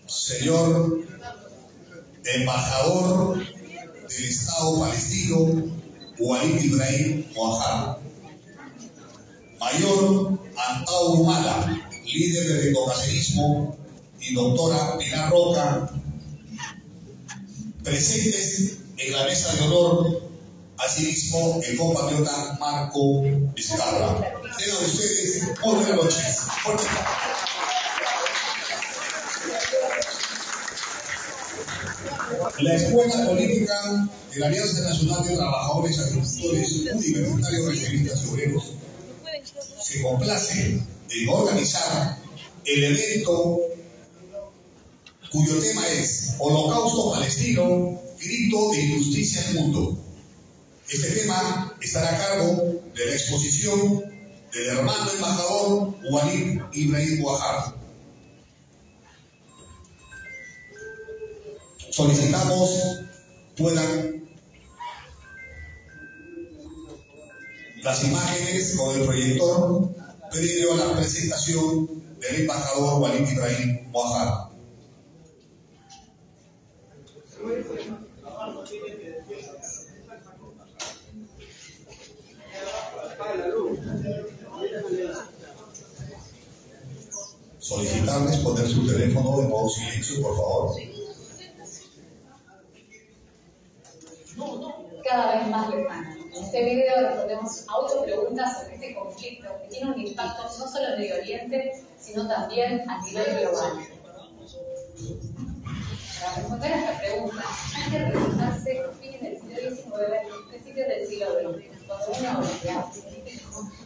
señor embajador del Estado palestino, Walid Ibrahim Mohajab, mayor Antao Humala, líder del etnocacerismo, y doctora Pilar Roca, presentes en la mesa de honor, asimismo el compatriota Marco Vizcarra. Tengan ustedes muy buenas noches. La Escuela Política de la Alianza Nacional de Trabajadores, Agricultores, Universitarios, Reservistas y Obreros se complace en organizar el evento cuyo tema es Holocausto Palestino, grito de injusticia al mundo. Este tema estará a cargo de la exposición del hermano embajador Walid Ibrahim Mohajab. Solicitamos puedan las imágenes con el proyector previo a la presentación del embajador Walid Ibrahim Mohajab. Solicitarles poner su teléfono de modo silencio, por favor. Cada vez más lejana. En este video respondemos a 8 preguntas sobre este conflicto que tiene un impacto no solo en Medio Oriente, sino también a nivel global. Para responder a esta pregunta, hay que remontarse a fines del siglo XIX y principios del siglo XX, cuando una oleada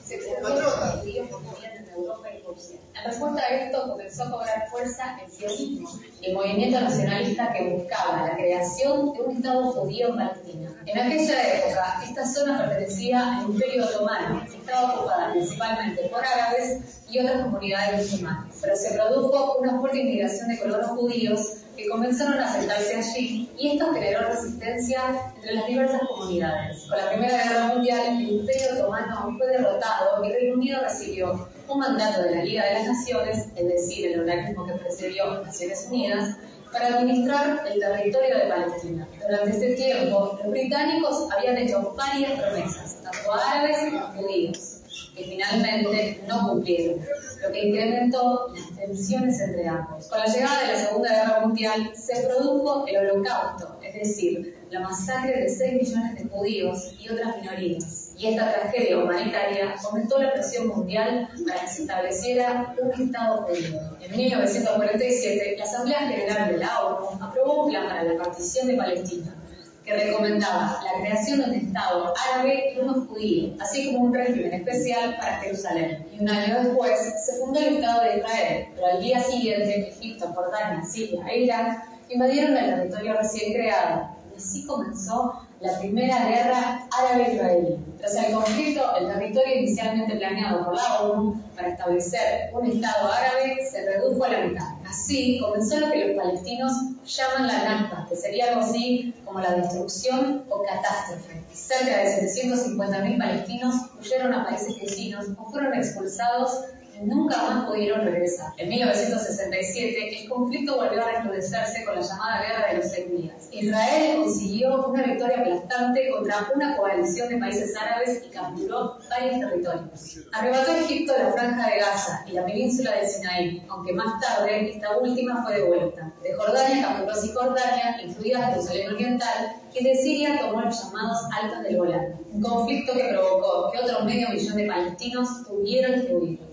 se perdió los judíos que vivían en Europa y Rusia. En respuesta a esto comenzó a cobrar fuerza el sionismo, el movimiento nacionalista que buscaba la creación de un Estado judío en Palestina. En aquella época, esta zona pertenecía al Imperio Otomano y estaba ocupada principalmente por árabes y otras comunidades musulmanas. Pero se produjo una fuerte inmigración de colonos judíos que comenzaron a asentarse allí, y esto generó resistencia entre las diversas comunidades. Con la Primera Guerra Mundial, el Imperio Otomano fue derrotado y Reino Unido recibió un mandato de la Liga de las Naciones, es decir, el organismo que precedió a Naciones Unidas, para administrar el territorio de Palestina. Durante este tiempo, los británicos habían hecho varias promesas, tanto a árabes como a judíos, que finalmente no cumplieron, lo que incrementó las tensiones entre ambos. Con la llegada de la Segunda Guerra Mundial se produjo el Holocausto, es decir, la masacre de 6 millones de judíos y otras minorías. Y esta tragedia humanitaria aumentó la presión mundial para que se estableciera un Estado judío. En 1947, la Asamblea General de la ONU aprobó un plan para la partición de Palestina, que recomendaba la creación de un Estado árabe y uno judío, así como un régimen especial para Jerusalén. Y un año después se fundó el Estado de Israel, pero al día siguiente Egipto, Jordania, Siria e Irak invadieron el territorio recién creado. Y así comenzó la primera guerra árabe-israelí. Tras el conflicto, el territorio inicialmente planeado por la ONU para establecer un Estado árabe se redujo a la mitad. Así comenzó lo que los palestinos llaman la Nakba, que sería algo así como la destrucción o catástrofe. Cerca de 750.000 palestinos huyeron a países vecinos o fueron expulsados y nunca más pudieron regresar. En 1967, el conflicto volvió a recrudecerse con la llamada Guerra de los 6 días. Israel consiguió una victoria aplastante contra una coalición de países árabes y capturó varios territorios. Arrebató a Egipto la Franja de Gaza y la península del Sinaí, aunque más tarde esta última fue devuelta. De Jordania capturó Cisjordania, incluida Jerusalén Oriental, y de Siria tomó los llamados Altos del Golán. Un conflicto que provocó que otro 500.000 de palestinos tuvieran que huir.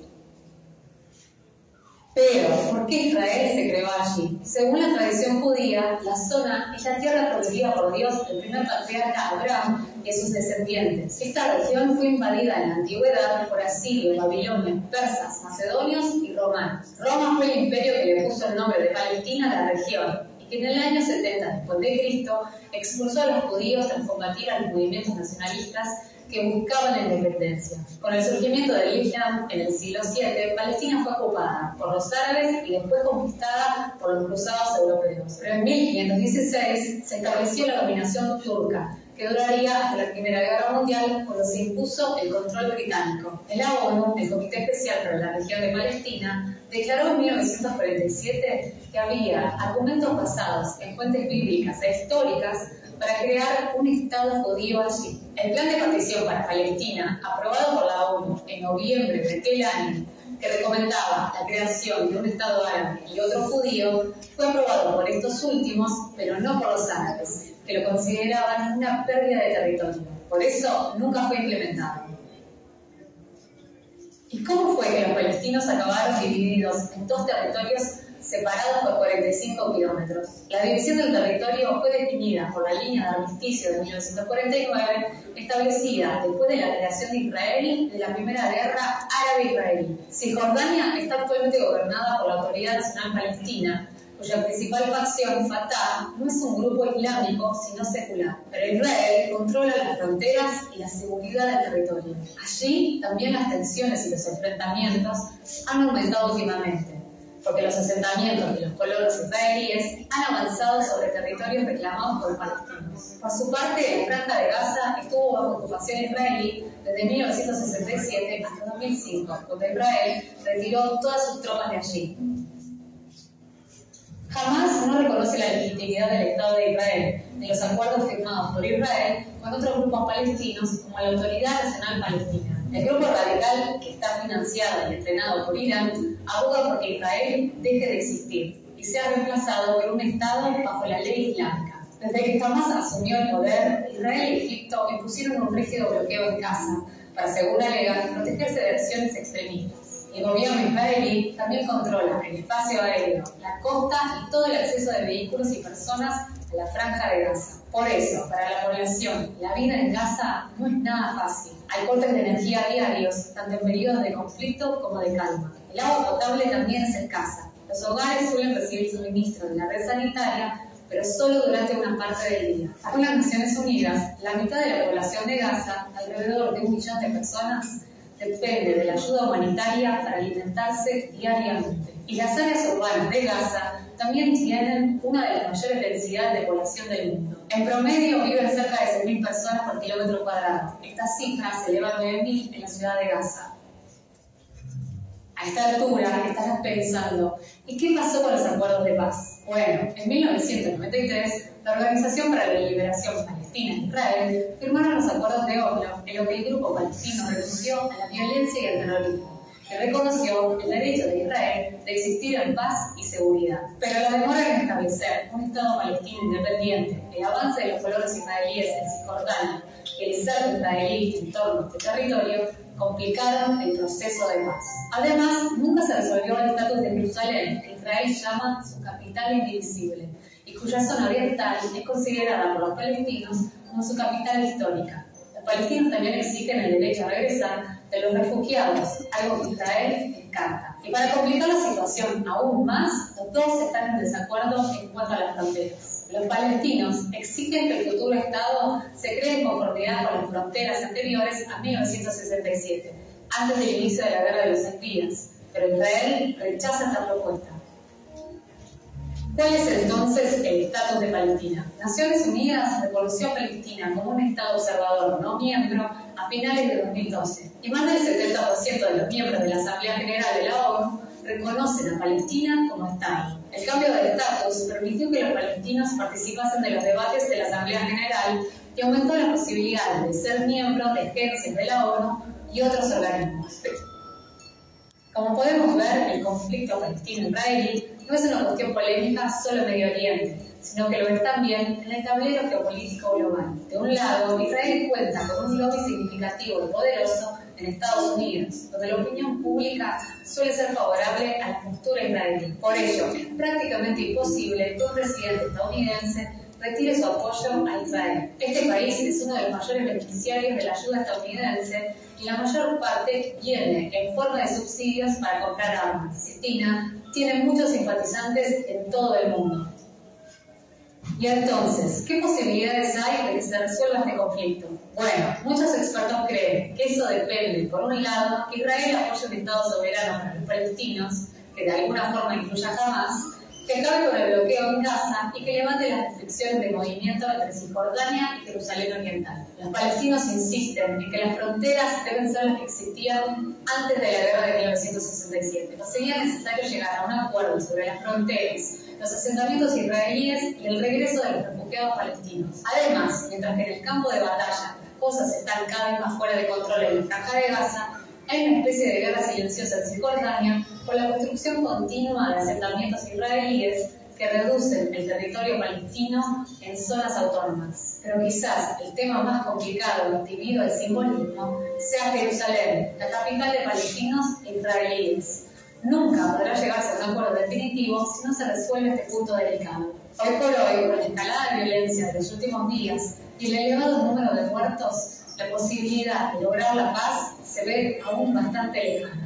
Pero, ¿por qué Israel se creó allí? Según la tradición judía, la zona es la tierra prometida por Dios del primer patriarca Abraham y sus descendientes. Esta región fue invadida en la antigüedad por asirios, babilonios, persas, macedonios y romanos. Roma fue el imperio que le puso el nombre de Palestina a la región, y que en el año 70 después de Cristo expulsó a los judíos tras combatir a los movimientos nacionalistas que buscaban la independencia. Con el surgimiento del Islam en el siglo VII, Palestina fue ocupada por los árabes y después conquistada por los cruzados europeos. Pero en 1516 se estableció la dominación turca, que duraría hasta la Primera Guerra Mundial, cuando se impuso el control británico. En la ONU, el Comité Especial para la Región de Palestina declaró en 1947 que había argumentos basados en fuentes bíblicas e históricas para crear un Estado judío allí. El Plan de Partición para Palestina, aprobado por la ONU en noviembre de aquel año, que recomendaba la creación de un Estado árabe y otro judío, fue aprobado por estos últimos, pero no por los árabes, que lo consideraban una pérdida de territorio. Por eso nunca fue implementado. ¿Y cómo fue que los palestinos acabaron divididos en dos territorios separados por 45 kilómetros? La división del territorio fue definida por la línea de armisticio de 1949, establecida después de la creación de Israel de la Primera Guerra Árabe-Israelí. Cisjordania está actualmente gobernada por la Autoridad Nacional Palestina, cuya principal facción, Fatah, no es un grupo islámico, sino secular. Pero Israel controla las fronteras y la seguridad del territorio. Allí también las tensiones y los enfrentamientos han aumentado últimamente, porque los asentamientos de los colonos israelíes han avanzado sobre territorios reclamados por palestinos. Por su parte, la Franja de Gaza estuvo bajo ocupación israelí desde 1967 hasta 2005, cuando Israel retiró todas sus tropas de allí. Jamás no reconoce la legitimidad del Estado de Israel, ni los acuerdos firmados por Israel con otros grupos palestinos como la Autoridad Nacional Palestina. El grupo radical, que está financiado y entrenado por Irán, aboga por que Israel deje de existir y sea reemplazado por un Estado bajo la ley islámica. Desde que Hamás asumió el poder, Israel y Egipto impusieron un rígido bloqueo en Gaza para, según alegan, protegerse de acciones extremistas. El gobierno israelí también controla el espacio aéreo, la costa y todo el acceso de vehículos y personas a la Franja de Gaza. Por eso, para la población, la vida en Gaza no es nada fácil. Hay cortes de energía diarios, tanto en periodos de conflicto como de calma. El agua potable también es escasa. Los hogares suelen recibir suministro de la red sanitaria, pero solo durante una parte del día. Según las Naciones Unidas, la mitad de la población de Gaza, alrededor de 1 millón de personas, depende de la ayuda humanitaria para alimentarse diariamente. Y las áreas urbanas de Gaza también tienen una de las mayores densidades de población del mundo. En promedio viven cerca de 6.000 personas por kilómetro cuadrado. Esta cifra se eleva a 9.000 en la ciudad de Gaza. A esta altura estarás pensando, ¿y qué pasó con los acuerdos de paz? Bueno, en 1993, la Organización para la Liberación Palestina e Israel firmaron los acuerdos de Oslo, en lo que el grupo palestino renunció a la violencia y al terrorismo, que reconoció el derecho de Israel de existir en paz y seguridad. Pero la demora en establecer un Estado palestino independiente, el avance de los colonos israelíes en Cisjordania y el cerco israelí en torno a este territorio complicaron el proceso de paz. Además, nunca se resolvió el estatus de Jerusalén, que Israel llama su capital indivisible, y cuya zona oriental es considerada por los palestinos como su capital histórica. Los palestinos también exigen el derecho a regresar de los refugiados, algo que Israel descarta. Y para complicar la situación aún más, los dos están en desacuerdo en cuanto a las fronteras. Los palestinos exigen que el futuro Estado se cree en conformidad con las fronteras anteriores a 1967, antes del inicio de la Guerra de los 6 días, pero Israel rechaza esta propuesta. ¿Cuál es entonces el estatus de Palestina? Naciones Unidas reconoció a Palestina como un Estado observador no miembro a finales de 2012, y más del 70% de los miembros de la Asamblea General de la ONU reconocen a Palestina como Estado. El cambio de estatus permitió que los palestinos participasen de los debates de la Asamblea General y aumentó las posibilidades de ser miembros de agencias de la ONU y otros organismos. Como podemos ver, el conflicto palestino-israelí no es una cuestión polémica solo en Medio Oriente, sino que lo es también en el tablero geopolítico global. De un lado, Israel cuenta con un lobby significativo y poderoso en Estados Unidos, donde la opinión pública suele ser favorable a la postura israelí. Por ello, es prácticamente imposible que un presidente estadounidense retire su apoyo a Israel. Este país es uno de los mayores beneficiarios de la ayuda estadounidense y la mayor parte viene en forma de subsidios para comprar armas. Palestina tiene muchos simpatizantes en todo el mundo. Y entonces, ¿qué posibilidades hay de que se resuelva este conflicto? Bueno, muchos expertos creen que eso depende, por un lado, que Israel apoye un Estado soberano para los palestinos, que de alguna forma incluya a Hamás, que acabe con el bloqueo en Gaza y que levante las restricciones de movimiento entre Cisjordania y Jerusalén Oriental. Los palestinos insisten en que las fronteras deben ser las que existían antes de la guerra de 1967. No sería necesario llegar a un acuerdo sobre las fronteras, los asentamientos israelíes y el regreso de los refugiados palestinos. Además, mientras que en el campo de batalla las cosas están cada vez más fuera de control en la franja de Gaza, hay una especie de guerra silenciosa en Cisjordania por la construcción continua de asentamientos israelíes que reducen el territorio palestino en zonas autónomas. Pero quizás el tema más complicado y debido al simbolismo sea Jerusalén, la capital de palestinos e israelíes. Nunca podrá llegarse a un acuerdo definitivo si no se resuelve este punto delicado. Hoy por hoy, con la escalada de violencia de los últimos días y el elevado número de muertos, la posibilidad de lograr la paz se ve aún bastante lejana.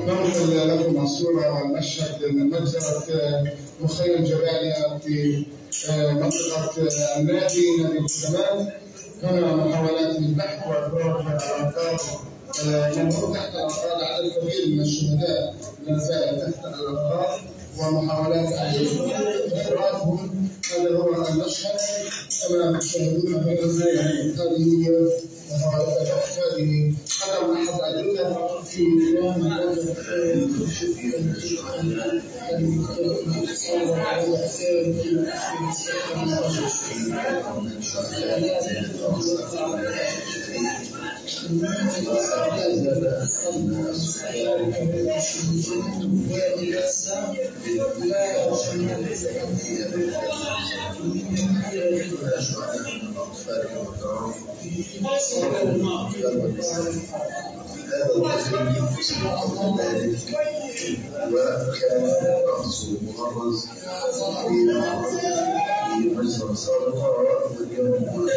ننقل لكم الصورة والمشهد من مجزرة مخيم جباليا في منطقة النادي الزمان. هنا محاولات البحث وإخراج الأنقاض. منظور تحت الأنقاض عدد كبير من الشهداء لا زال تحت الأنقاض ومحاولات إخراجهم. هذا هو المشهد كما تشاهدون هذه هي محاولات البحث. هذه عدم أحد أدلة في وكان رأسه مغرز في مجزرة سابقة واليوم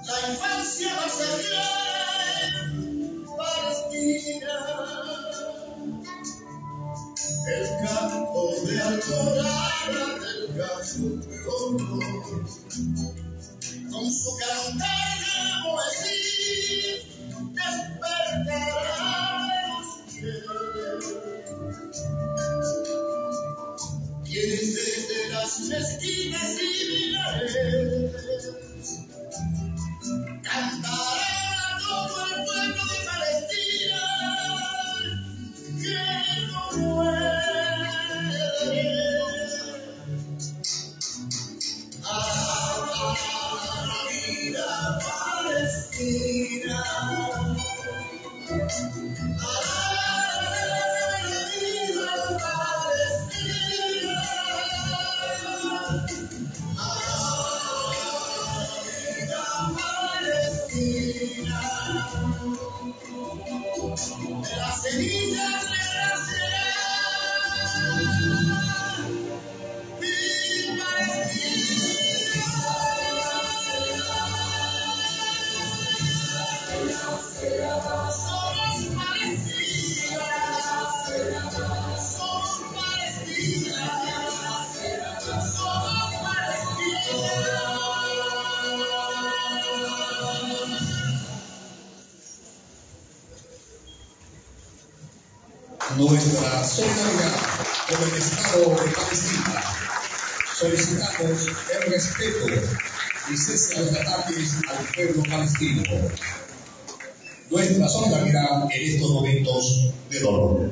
La infancia va a ser Palestina, el campo de alborada del campo con su cantar de poesía despertará los fieles, quienes desde las mezquitas y minaretes cantarán a todo el pueblo de Palestina que no muere. A la vida Palestina, a la vida Palestina, a Palestina, de las cenizas renacerá mi Palestina. Somos Palestina, somos Palestina, somos Palestina. Nuestra solidaridad con el Estado de Palestina. Solicitamos el respeto y cese a los ataques al pueblo palestino. Nuestra solidaridad en estos momentos de dolor.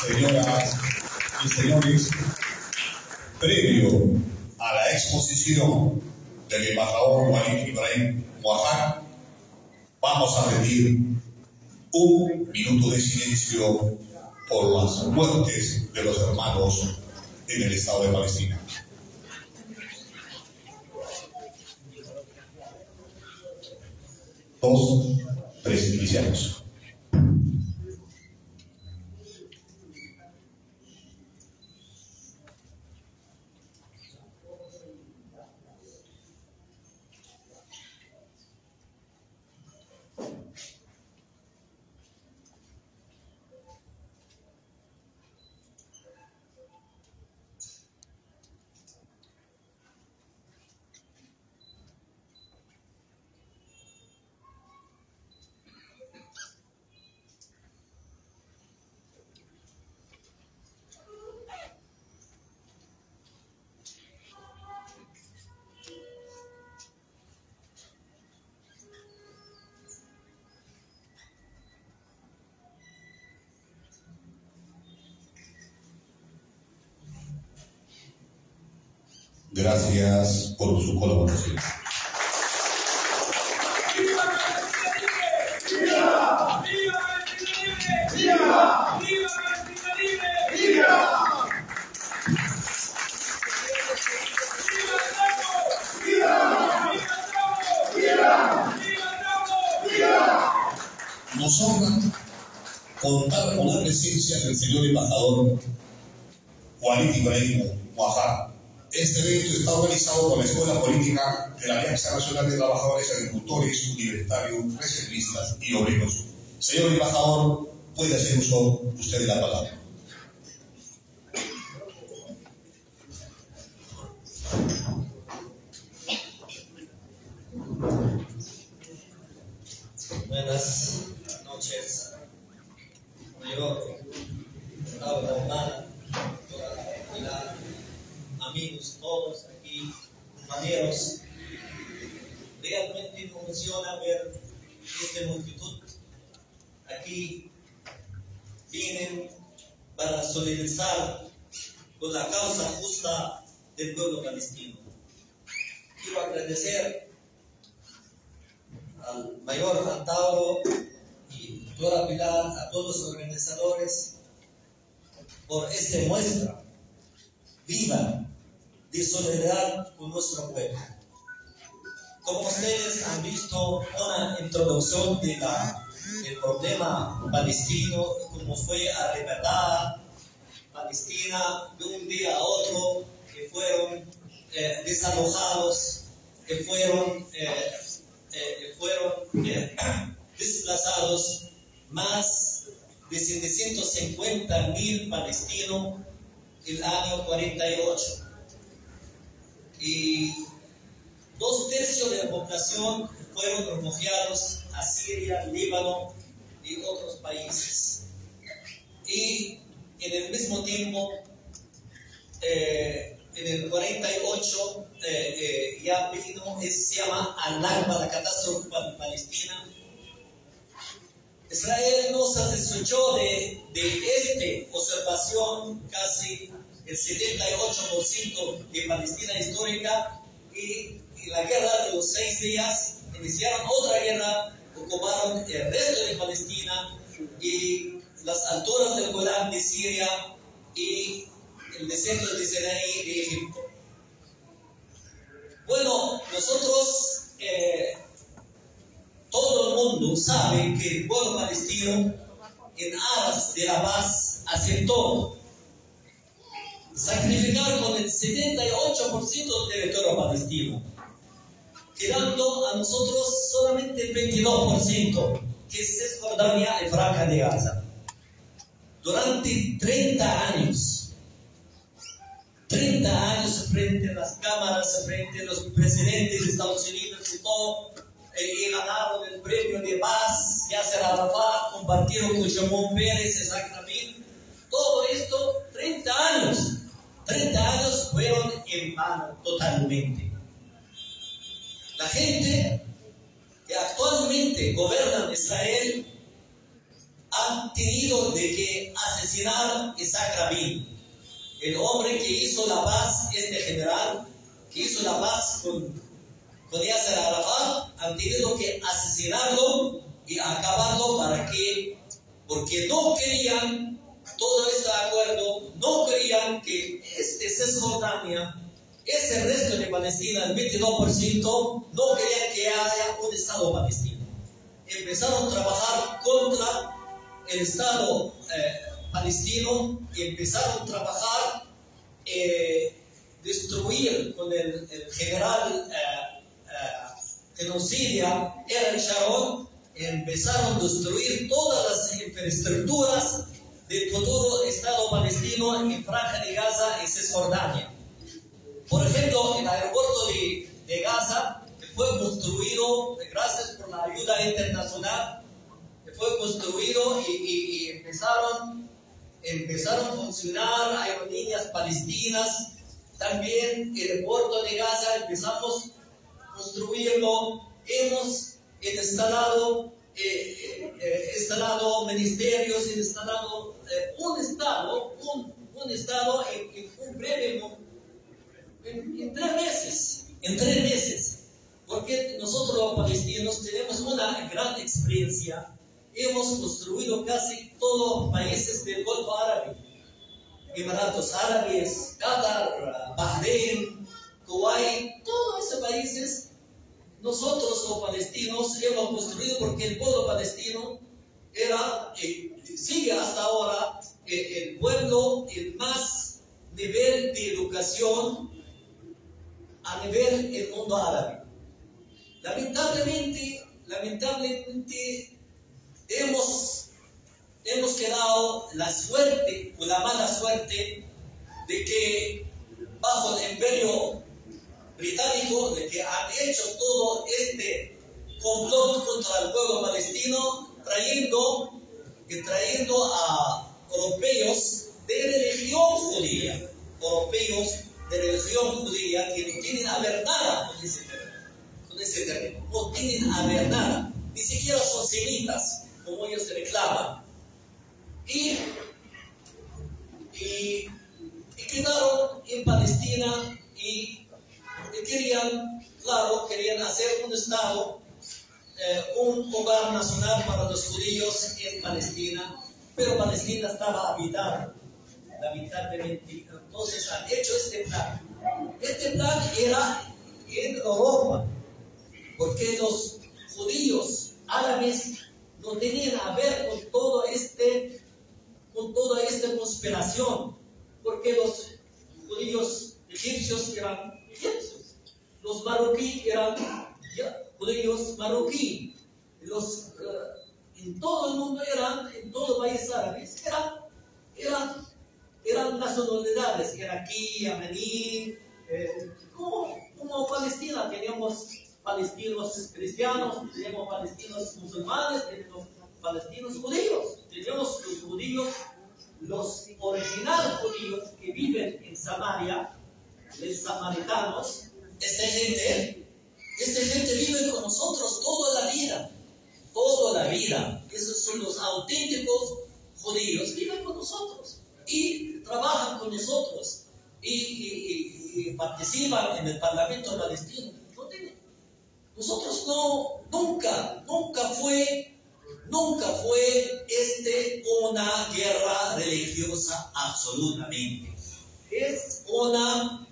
Señoras y señores, previo a la exposición del embajador Walid Ibrahim Moahad, vamos a pedir un minuto de silencio por las muertes de los hermanos en el Estado de Palestina. Dos presidenciales. Gracias por su colaboración. ¡Viva! ¡Viva! ¡Viva! ¡Viva! ¡Viva! Nos honra contar con la presencia del señor embajador Walid Ibrahim Moahad. Este evento está organizado por la Escuela Política de la Alianza Nacional de Trabajadores, Agricultores, Universitarios, Reservistas y Obreros. Señor embajador, puede hacer uso usted de la palabra. Buenas noches, mayor, Laura, hermana, amigos todos aquí, compañeros. Realmente me emociona ver esta multitud. Aquí vienen para solidarizar con la causa justa del pueblo palestino. Quiero agradecer al mayor Antauro y doctora Pilar, a todos los organizadores, por esta muestra viva de solidaridad con nuestro pueblo. Como ustedes han visto, una introducción de la el problema palestino, cómo fue arrebatada Palestina de un día a otro, que fueron desalojados, que fueron desplazados más de 750.000 palestinos el año 48. Y 2/3 de la población fueron refugiados a Siria, Líbano y otros países. Y en el mismo tiempo, en el 48 ya vino, se llama Al-Nakba, la catástrofe palestina. Israel no satisfechó de esta observación, casi el 78% de Palestina histórica, y la guerra de los 6 días, iniciaron otra guerra, ocuparon el resto de Palestina y las alturas del Golán de Siria y el desierto de Sinaí de Egipto. Bueno, nosotros, todo el mundo sabe que el pueblo palestino, en aras de la paz, aceptó sacrificar con el 78% del territorio palestino, quedando a nosotros solamente el 22%, que es Cisjordania y Franja de Gaza. Durante 30 años frente a las cámaras, frente a los presidentes de Estados Unidos y todo, y ganaron el premio de paz, Yasser Arafat, compartieron con Shimon Peres, Isaac Rabin. Todo esto, 30 años fueron en vano totalmente. La gente que actualmente gobierna Israel han tenido de que asesinar a Isaac Rabin, el hombre que hizo la paz, este general, que hizo la paz con Yasser Arafat, han tenido que asesinarlo y acabarlo porque no querían todo este acuerdo, no querían que Cisjordania, ese resto de Palestina, el 22%, no querían que haya un Estado palestino. Empezaron a trabajar contra el Estado palestino y empezaron a trabajar, destruir con el general genocida Ariel Sharon, empezaron a destruir todas las infraestructuras del futuro Estado palestino en Franja de Gaza y Cisjordania. Por ejemplo, el aeropuerto de Gaza, que fue construido, gracias por la ayuda internacional, que fue construido y empezaron a funcionar aerolíneas palestinas. También el puerto de Gaza empezamos a construirlo. Hemos instalado ministerios, instalado un estado en un breve momento. En 3 meses, porque nosotros los palestinos tenemos una gran experiencia. Hemos construido casi todos los países del Golfo Árabe, Emiratos Árabes, Qatar, Bahrein, Kuwait, todos esos países. Nosotros los palestinos hemos construido porque el pueblo palestino era, sigue hasta ahora, el pueblo, el más nivel de educación a nivel del mundo árabe. Lamentablemente hemos quedado la suerte o la mala suerte de que bajo el imperio británico, de que han hecho todo este complot contra el pueblo palestino, trayendo a europeos de religión judía, que no tienen a ver nada con ese terreno, no tienen a ver nada, ni siquiera son semitas, como ellos reclaman. Y quedaron en Palestina y querían hacer un Estado, un hogar nacional para los judíos en Palestina, pero Palestina estaba habitada, lamentablemente. Entonces han hecho este plan. Este plan era en Europa, porque los judíos árabes no tenían a ver con toda esta conspiración, porque los judíos egipcios eran egipcios, los marroquíes eran judíos marroquíes, en todo el mundo en todos los países árabes eran nacionalidades, iraquí, yemení, como Palestina, teníamos palestinos cristianos, teníamos palestinos musulmanes, teníamos palestinos judíos, teníamos los judíos, los originales judíos que viven en Samaria, los samaritanos. Esta gente vive con nosotros toda la vida. Esos son los auténticos judíos, viven con nosotros y trabajan con nosotros y participan en el Parlamento palestino. Nosotros nunca fue una guerra religiosa absolutamente. Es un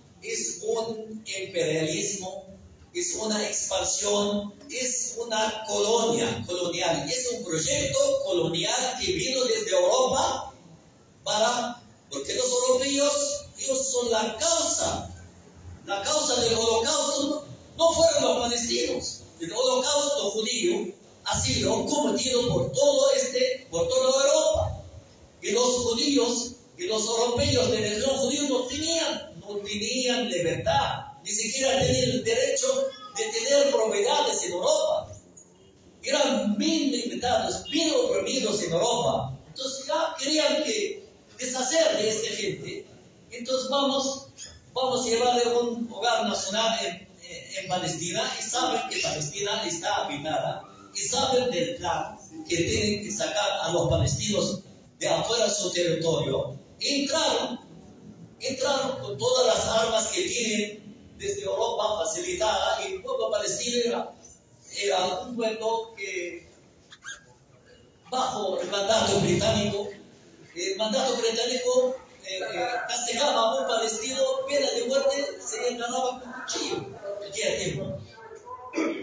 imperialismo, es una expansión, es una colonial, es un proyecto colonial que vino desde Europa porque los europeos, ellos son la causa del holocausto, no fueron los palestinos. El holocausto judío ha sido cometido por toda Europa. Y los judíos y los europeos de religión judía no tenían libertad, ni siquiera tenían el derecho de tener propiedades en Europa. Eran bien limitados, bien oprimidos en Europa. Entonces ya querían deshacer de esta gente. Entonces vamos a llevarle un hogar nacional en Palestina, y saben que Palestina está habitada, y saben del plan que tienen que sacar a los palestinos de afuera de su territorio. Entraron con todas las armas que tienen desde Europa facilitada, y el pueblo palestino era un pueblo que, bajo el mandato británico, castigaba a un palestino, pena de muerte, se enganaba con cuchillo en aquel tiempo.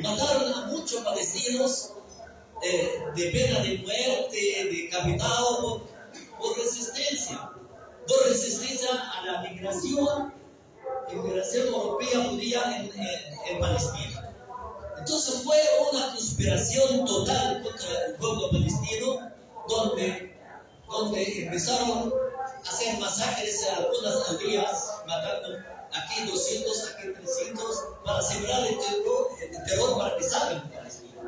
Mataron a muchos palestinos de pena de muerte, decapitados por resistencia a la migración europea judía en Palestina. Entonces fue una conspiración total contra el pueblo palestino, donde empezaron a hacer masacres a algunas aldeas, matando aquí 200, aquí 300, para sembrar el terror para que salgan de Palestina.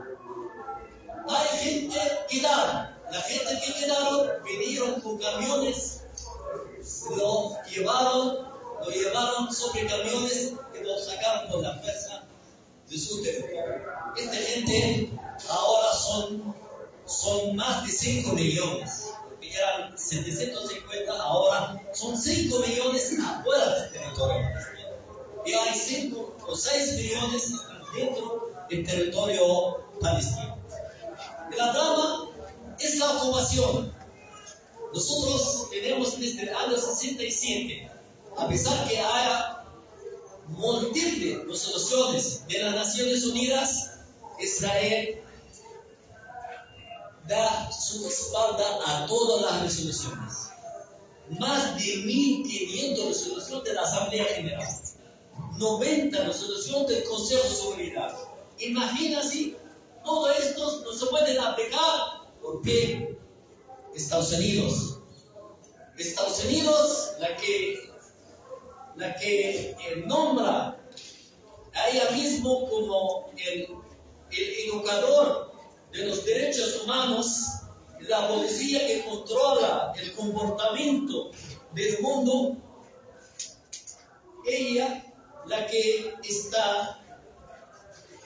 Hay gente que quedaron. La gente que quedaron vinieron con camiones, lo llevaron sobre camiones y lo sacaron con la fuerza de su territorio. Esta gente ahora son más de 5 millones. Eran 750, ahora son 5 millones afuera del territorio palestino. Y hay 5 o 6 millones dentro del territorio palestino. La trama es la ocupación. Nosotros tenemos desde el año 67, a pesar que haya múltiples resoluciones de las Naciones Unidas, Israel da su espalda a todas las resoluciones. Más de 1.500 resoluciones de la Asamblea General, 90 resoluciones del Consejo de Seguridad. Imagínense, todo esto no se puede aplicar porque Estados Unidos, la que nombra a ella mismo como el educador de los derechos humanos, la policía que controla el comportamiento del mundo, ella la que está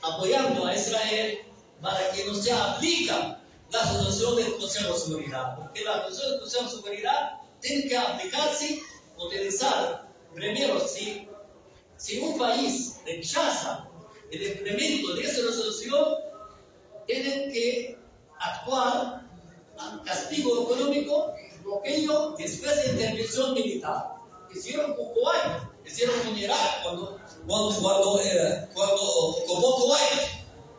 apoyando a Israel para que no se aplica la resolución del Consejo de Seguridad, porque la resolución del Consejo de Seguridad tiene que aplicarse, utilizar primero, si un país rechaza el implemento de esa resolución, tienen que actuar a castigo económico, bloqueo, después de intervención militar. Hicieron con Kuwait, hicieron con Irak cuando ocupó Kuwait,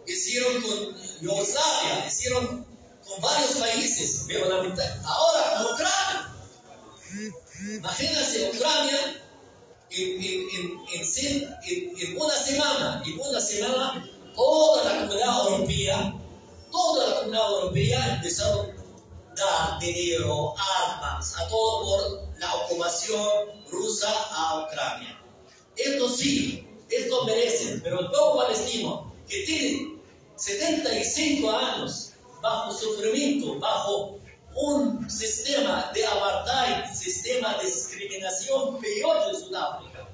hicieron con Yugoslavia, hicieron con varios países, pero la mitad, ahora con Ucrania. Imagínense Ucrania en una semana, toda la comunidad europea empezó a dar dinero, armas, a todo por la ocupación rusa a Ucrania. Esto sí, esto merecen, pero el pueblo palestino que tiene 75 años bajo sufrimiento, bajo un sistema de apartheid, sistema de discriminación peor de Sudáfrica.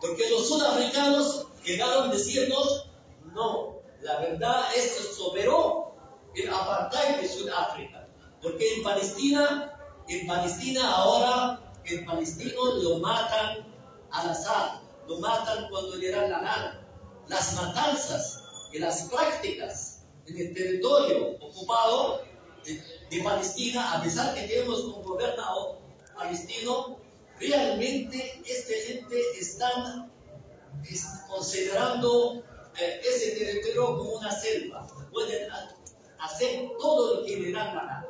Porque los sudafricanos llegaron a decirnos, no, la verdad es que superó el apartheid de Sudáfrica. Porque en Palestina ahora, el palestino lo matan al azar, lo matan cuando le dan la gana. Las matanzas y las prácticas en el territorio ocupado de Palestina, a pesar que tenemos un gobernador palestino, realmente esta gente está considerando ese territorio como una selva. Pueden hacer todo lo que le dan la gana.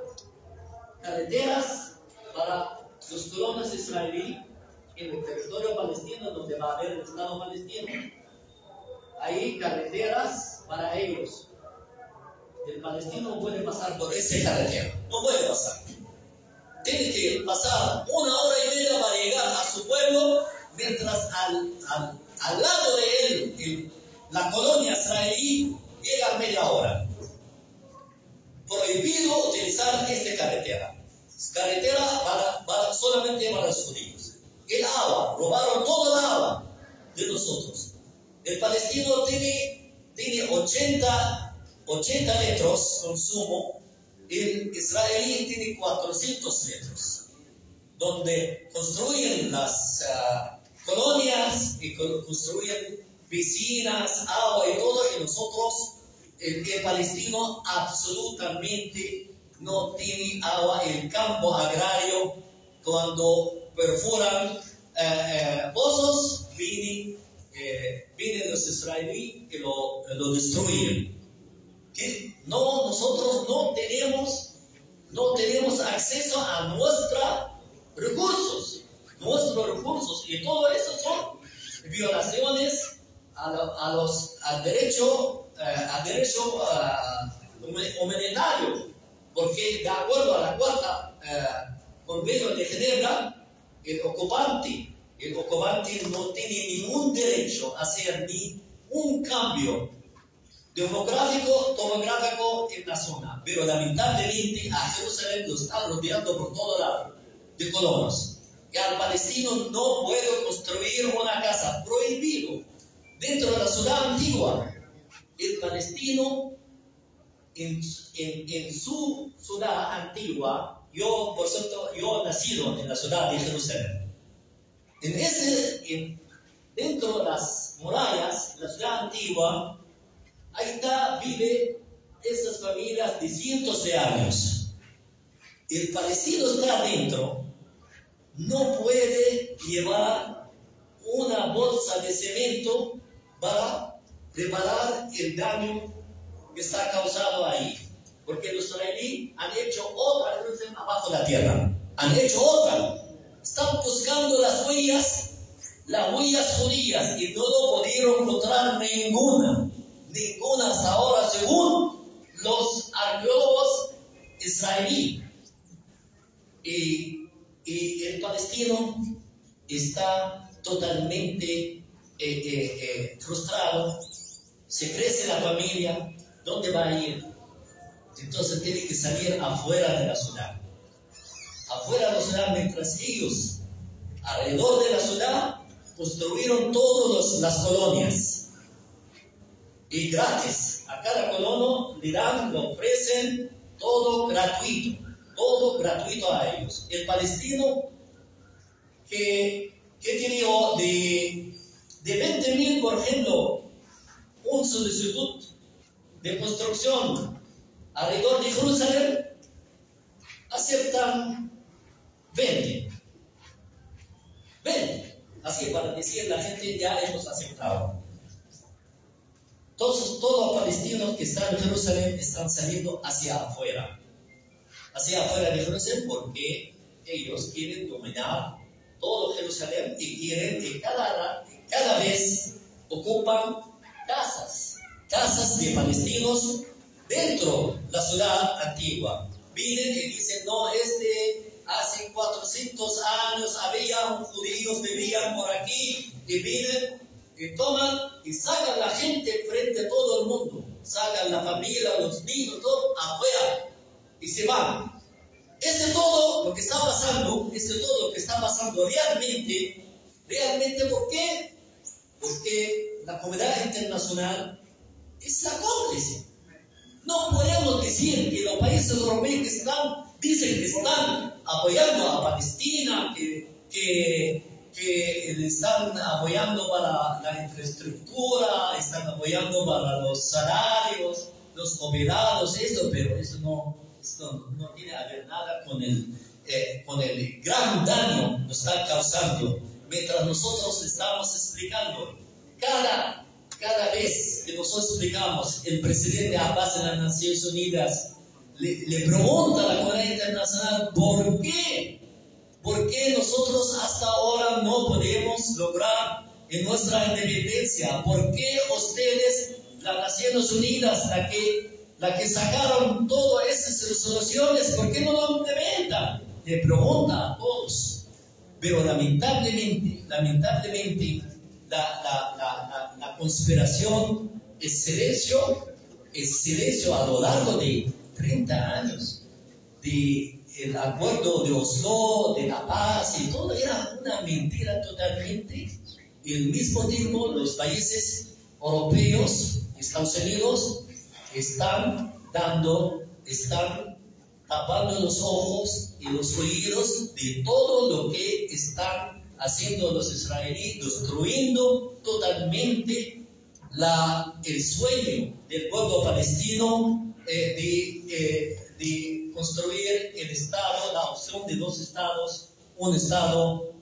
Carreteras para los colonos israelíes en el territorio palestino, donde va a haber el Estado palestino. Hay carreteras para ellos. El palestino no puede pasar por esa carretera, no puede pasar. Tiene que pasar 1 hora y media para llegar a su pueblo, mientras al lado de él, la colonia israelí, llega a media hora. Prohibido utilizar esta carretera. Carretera solamente para los judíos. El agua, robaron todo el agua de nosotros. El palestino tiene 80 litros consumo, el israelí tiene 400 litros, donde construyen las colonias y construyen piscinas, agua y todo, y nosotros, el palestino absolutamente no tiene agua. El campo agrario, cuando perforan pozos, vienen los israelíes que lo destruyen. Que nosotros no tenemos acceso a nuestros recursos, y todo eso son violaciones al derecho humanitario, porque de acuerdo a la cuarta Convenio de Ginebra, el ocupante no tiene ningún derecho a hacer ni un cambio demográfico, topográfico en la zona, pero lamentablemente a Jerusalén lo está rodeando por todo lado de colonos. Y al palestino no puede construir una casa, prohibido. Dentro de la ciudad antigua, el palestino en su ciudad antigua, yo nacido en la ciudad de Jerusalén. Dentro de las murallas, la ciudad antigua, ahí vive esas familias de cientos de años. El palestino está adentro, no puede llevar una bolsa de cemento para reparar el daño que está causado ahí. Porque los israelíes han hecho otra Jerusalén abajo de la tierra. Han hecho otra. Están buscando las huellas judías, y no pudieron encontrar ninguna hasta ahora, según los arqueólogos israelíes. Y el palestino está totalmente frustrado. Se crece la familia, ¿dónde va a ir? Entonces tiene que salir afuera de la ciudad. Afuera de la ciudad, mientras ellos alrededor de la ciudad construyeron todas las colonias. Y gratis, a cada colono le ofrecen todo gratuito a ellos. El palestino que tiene de 20.000, por ejemplo, una solicitud de construcción alrededor de Jerusalén, aceptan 20. Así para decir la gente, ya hemos aceptado. Entonces todos los palestinos que están en Jerusalén están saliendo hacia afuera. hacia afuera de Jerusalén, porque ellos quieren dominar todo Jerusalén y quieren que cada vez ocupan casas de palestinos dentro de la ciudad antigua. Vienen y dicen, no, hace 400 años había judíos, vivían por aquí, y vienen y toman y sacan la gente frente a todo el mundo, sacan la familia, los niños, todo afuera, y se van. Eso es todo lo que está pasando, realmente, ¿por qué? Porque la comunidad internacional es la cómplice. No podemos decir que los países europeos dicen que están apoyando a Palestina, que le están apoyando para la infraestructura, están apoyando para los salarios, los jubilados, pero esto no tiene que ver nada con el gran daño que nos está causando. Mientras nosotros estamos explicando, cada vez que nosotros explicamos, el presidente Abbas de las Naciones Unidas le pregunta a la comunidad internacional, ¿por qué? ¿Por qué nosotros hasta ahora no podemos lograr en nuestra independencia? ¿Por qué ustedes, las Naciones Unidas, la que sacaron todas esas resoluciones, por qué no lo implementan? Le pregunta a todos. Pero lamentablemente, la conspiración es silencio a lo largo de 30 años. El acuerdo de Oslo, de la paz y todo era una mentira totalmente. Y al mismo tiempo los países europeos, Estados Unidos, están tapando los ojos y los oídos de todo lo que están haciendo los israelíes, destruyendo totalmente el sueño del pueblo palestino de construir el Estado, la opción de dos estados, un Estado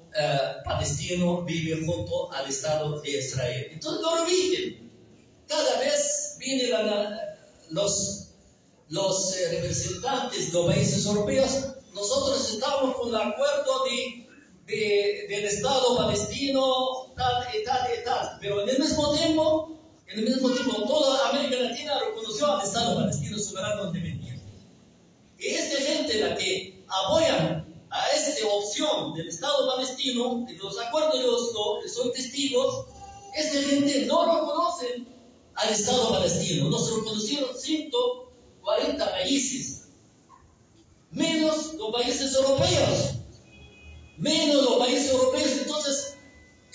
palestino vive junto al Estado de Israel. Entonces no lo olviden. Cada vez vienen los representantes de los países europeos. Nosotros estamos con el acuerdo del Estado palestino, tal y tal, pero en el mismo tiempo, toda América Latina reconoció al Estado palestino soberano independiente. Y esta gente, la que apoyan a esta opción del Estado palestino, de los acuerdos de Oslo, son testigos, esta gente no reconoce al Estado palestino. Nos reconocieron 140 países, menos los países europeos. Entonces,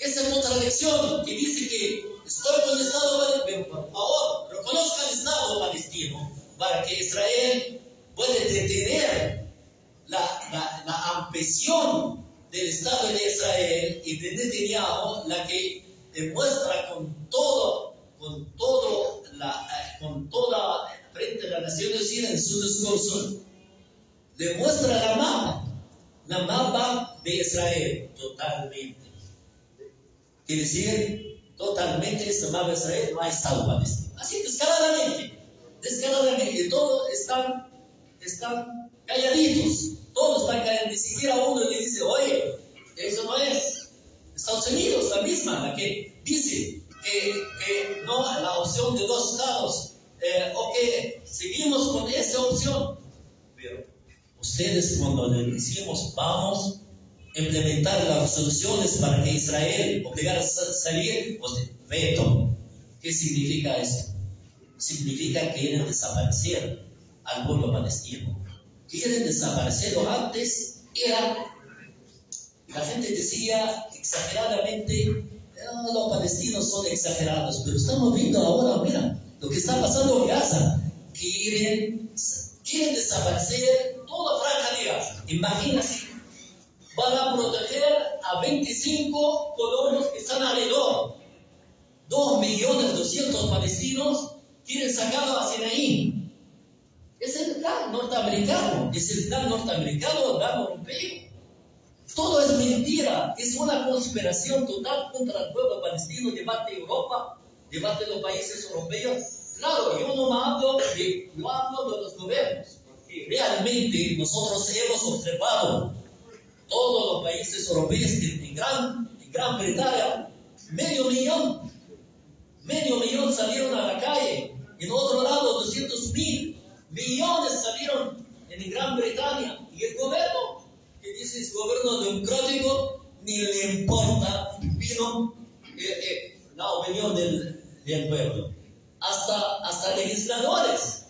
esa contradicción que dice que estoy con el Estado palestino, por favor, reconozca el Estado palestino para que Israel pueda detener la ambición del Estado de Israel y de Netanyahu, la que demuestra con toda frente a las Naciones Unidas en su discurso, demuestra la mapa de Israel totalmente. Quiere decir, totalmente ese mapa de Israel no hay Estado palestino. Así descaradamente, todos están calladitos, todos están calladitos, ni siquiera uno le dice, oye, eso no es. Estados Unidos, la misma, la que dice que no, la opción de dos estados, seguimos con esa opción. Pero ustedes, cuando le decimos vamos a implementar las resoluciones para que Israel obligara a salir, pues veto. ¿Qué significa eso? Significa que quieren desaparecer al pueblo palestino. Quieren desaparecerlo. Antes la gente decía exageradamente, los palestinos son exagerados, pero estamos viendo ahora, mira, lo que está pasando en Gaza. Quieren desaparecer toda franja de Gaza. Imagínense, van a proteger a 25 colonos que están alrededor. 2.200.000 palestinos quieren sacarlo a Sinaí. Es el plan norteamericano, plan europeo. Todo es mentira, es una conspiración total contra el pueblo palestino de parte de Europa, de parte de los países europeos. Claro, yo no hablo de los gobiernos, porque que realmente nosotros hemos observado todos los países europeos en Gran Bretaña, medio millón salieron a la calle. En otro lado, 200.000 millones salieron en Gran Bretaña. Y el gobierno, que dice es gobierno democrático, ni le importa, vino la opinión del pueblo. Hasta legisladores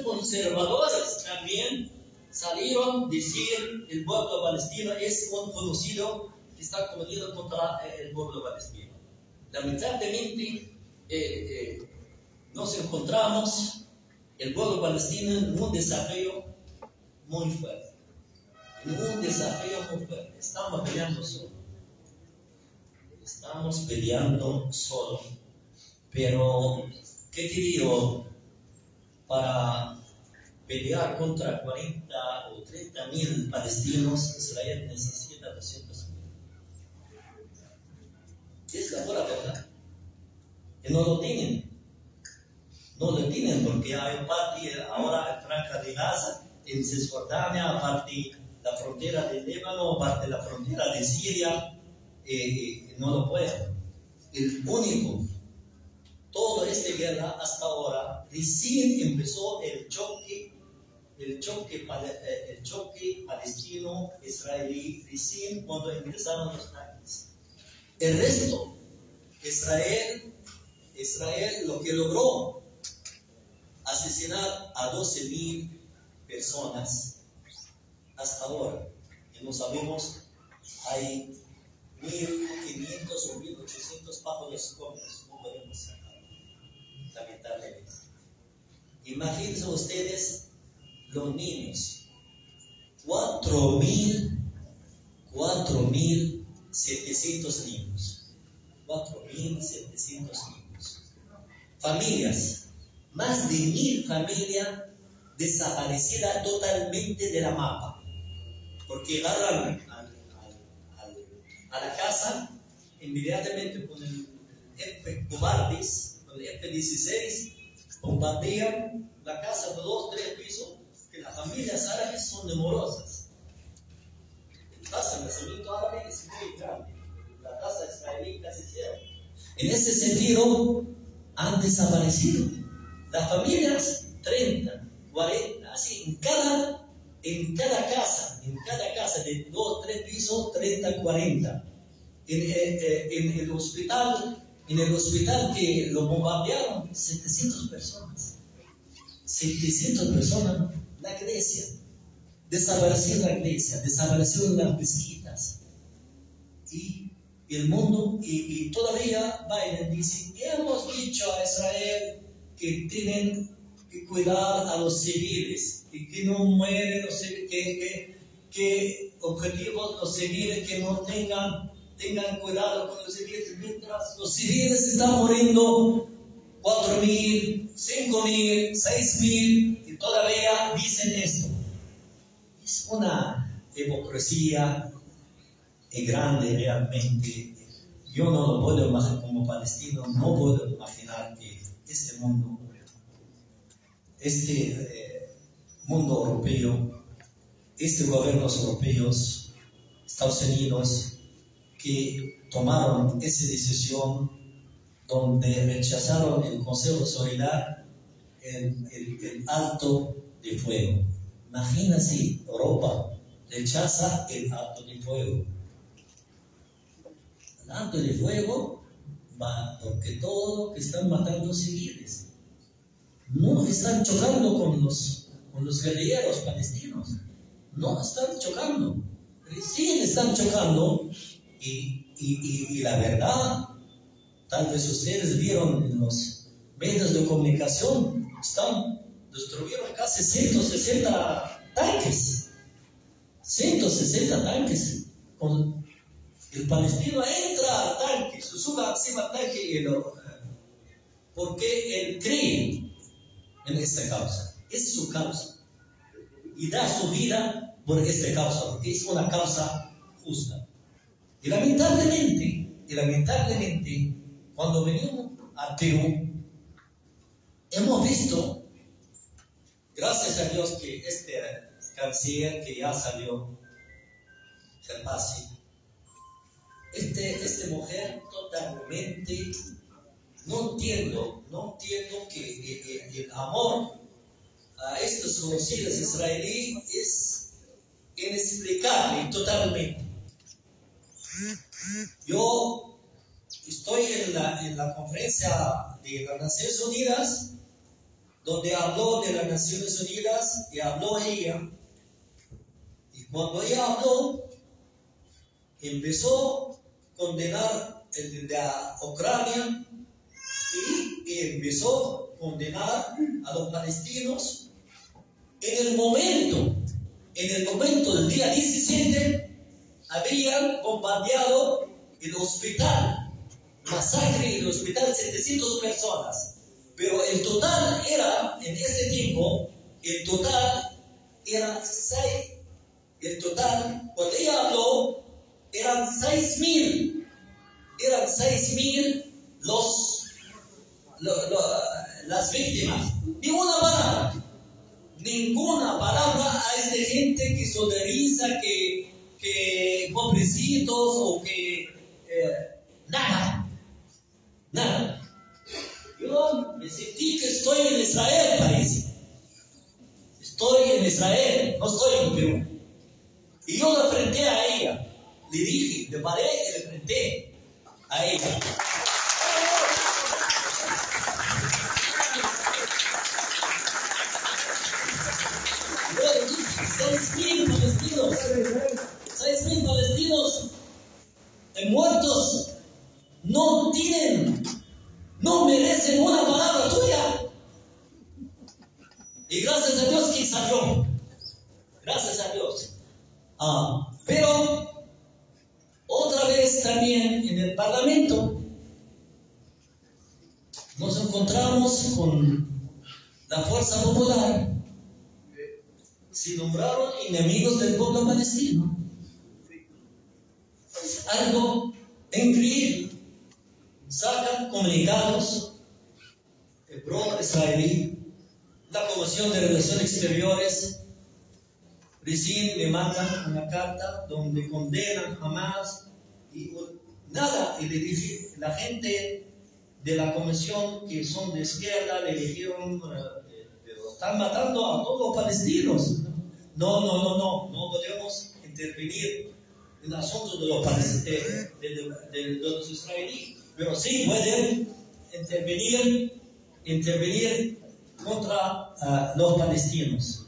conservadores también salieron a decir el pueblo palestino es un conocido que está cometido contra el pueblo palestino. Lamentablemente nos encontramos el pueblo palestino en un desafío muy fuerte. Estamos peleando solo. Pero, ¿qué te digo? Para pelear contra 40 o 30.000 palestinos, Israel necesita 200.000. Es la pura verdad. Y no lo tienen. Porque hay parte ahora en Franja de Gaza, en Cisjordania, aparte la frontera del Líbano, aparte la frontera de Siria, no lo pueden. El único, toda esta guerra hasta ahora, recién empezó el choque palestino-israelí, recién cuando empezaron los tanques. El resto, Israel lo que logró, asesinar a 12.000 personas hasta ahora. Y no sabemos, hay 1.500 o 1.800 bajo los escombros. No podemos sacar, lamentablemente. Imagínense ustedes los niños. 4.700 niños. 4.700 niños. Familias. Más de 1.000 familias desaparecidas totalmente de la mapa. Porque agarran a la casa inmediatamente con el F-Cobardes, con el F-16, bombardean la casa de 2 o 3 pisos, que las familias árabes son numerosas. La tasa de nacimiento árabe es muy grande, la tasa israelí casi cero. En ese sentido, han desaparecido. Las familias, 30, 40, así, en cada casa de 2 o 3 pisos, 30, 40. En el hospital que lo bombardearon, 700 personas. 700 personas, la iglesia. Desapareció la iglesia, desaparecieron las mezquitas. Y el mundo, y todavía Biden dice, hemos dicho a Israel que tienen que cuidar a los civiles y que no mueren los civiles, que objetivos los civiles que no tengan cuidado con los civiles, mientras los civiles están muriendo 4.000, 5.000, 6.000 y todavía dicen esto. Es una hipocresía grande realmente. Yo no lo puedo imaginar como palestino, no puedo imaginar que este mundo europeo, gobiernos europeos, Estados Unidos, que tomaron esa decisión donde rechazaron el Consejo de Seguridad, el alto de fuego. Imagínense, Europa rechaza el alto de fuego. El alto de fuego va porque todos que están matando civiles no están chocando con los guerrilleros palestinos, no están chocando, recién están chocando y la verdad, tal vez ustedes vieron en los medios de comunicación, destruyeron casi 160 tanques. 160 tanques. El palestino entra al tanque, se sube encima del tanque porque él cree en esta causa. Es su causa. Y da su vida por esta causa, porque es una causa justa. Y lamentablemente, cuando venimos a Perú, hemos visto Gracias a Dios que este canciller que ya salió, Gervasi, esta mujer totalmente, no entiendo que el amor a estos genocidas israelíes es inexplicable totalmente. Yo estoy en la conferencia de las Naciones Unidas, donde habló de las Naciones Unidas y habló ella. Y cuando ella habló, empezó a condenar a Ucrania y empezó a condenar a los palestinos. En el momento del día 17, habían bombardeado el hospital, masacre en el hospital, 700 personas. Pero el total era, en ese tiempo, cuando ella habló, eran 6.000 las víctimas. Ninguna palabra a esta gente que solidariza, que pobrecitos o que nada. Yo me sentí que estoy en Israel, parece. Estoy en Israel, no estoy en Perú. Y yo le enfrenté a ella. Le dije, me paré y le enfrenté a ella. Yo le dije, 6.000 palestinos muertos no merecen una palabra tuya. Y gracias a Dios que salió. Gracias a Dios. Pero otra vez también en el Parlamento nos encontramos con la Fuerza Popular. Se nombraron enemigos del pueblo palestino. Es algo increíble. Sacan comunicados el pro-israelí, la Comisión de Relaciones Exteriores recién le mandan una carta donde condenan Hamas y nada, y le dije, la gente de la comisión que son de izquierda le dijeron, están matando a todos los palestinos. No podemos intervenir en el asunto de los israelíes, pero sí pueden intervenir contra los palestinos.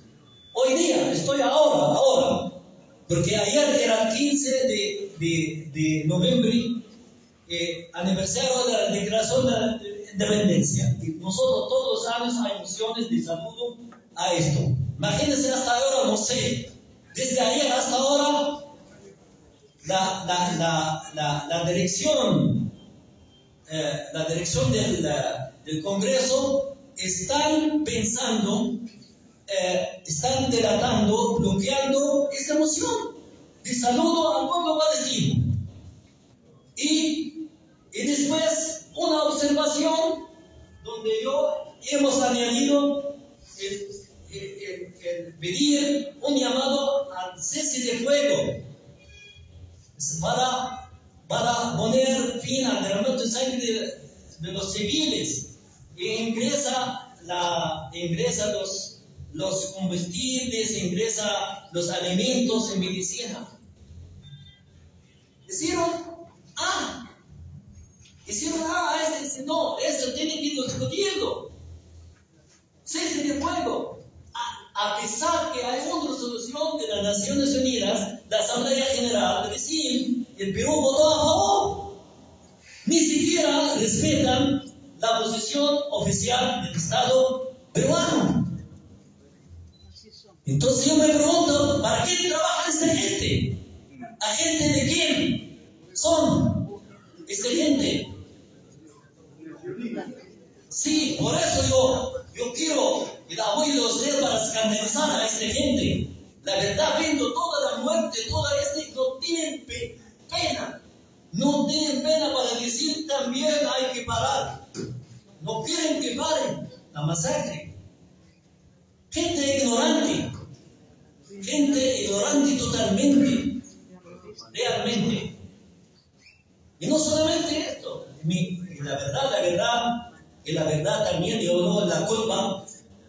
Hoy día, estoy ahora, porque ayer era el 15 de noviembre, aniversario de la Declaración de la Independencia. Y nosotros todos los años hay misiones de saludo a esto. Imagínense hasta ahora, no sé, desde ayer hasta ahora, la dirección del Congreso están pensando, están delatando, bloqueando esta moción de saludo al pueblo palestino. Y después una observación donde hemos añadido el pedir un llamado al cese de fuego para poner fin al derramamiento de sangre de los civiles, e ingresa los combustibles, ingresa los alimentos en medicina. No, eso tiene que discutirlo. Cese de fuego. A pesar que hay una resolución de las Naciones Unidas, la Asamblea General, recién el Perú votó a favor. Ni siquiera respetan la posición oficial del Estado peruano. Entonces yo me pregunto, ¿para qué trabaja esta gente? ¿Agente de quién son esta gente? Sí, por eso yo quiero el apoyo de ustedes para escandalizar a esta gente. La verdad, viendo toda la muerte, toda no tienen pena. No tienen pena para decir también hay que parar. No quieren que paren la masacre. Gente ignorante totalmente, realmente. Y no solamente esto, la verdad también yo doy la culpa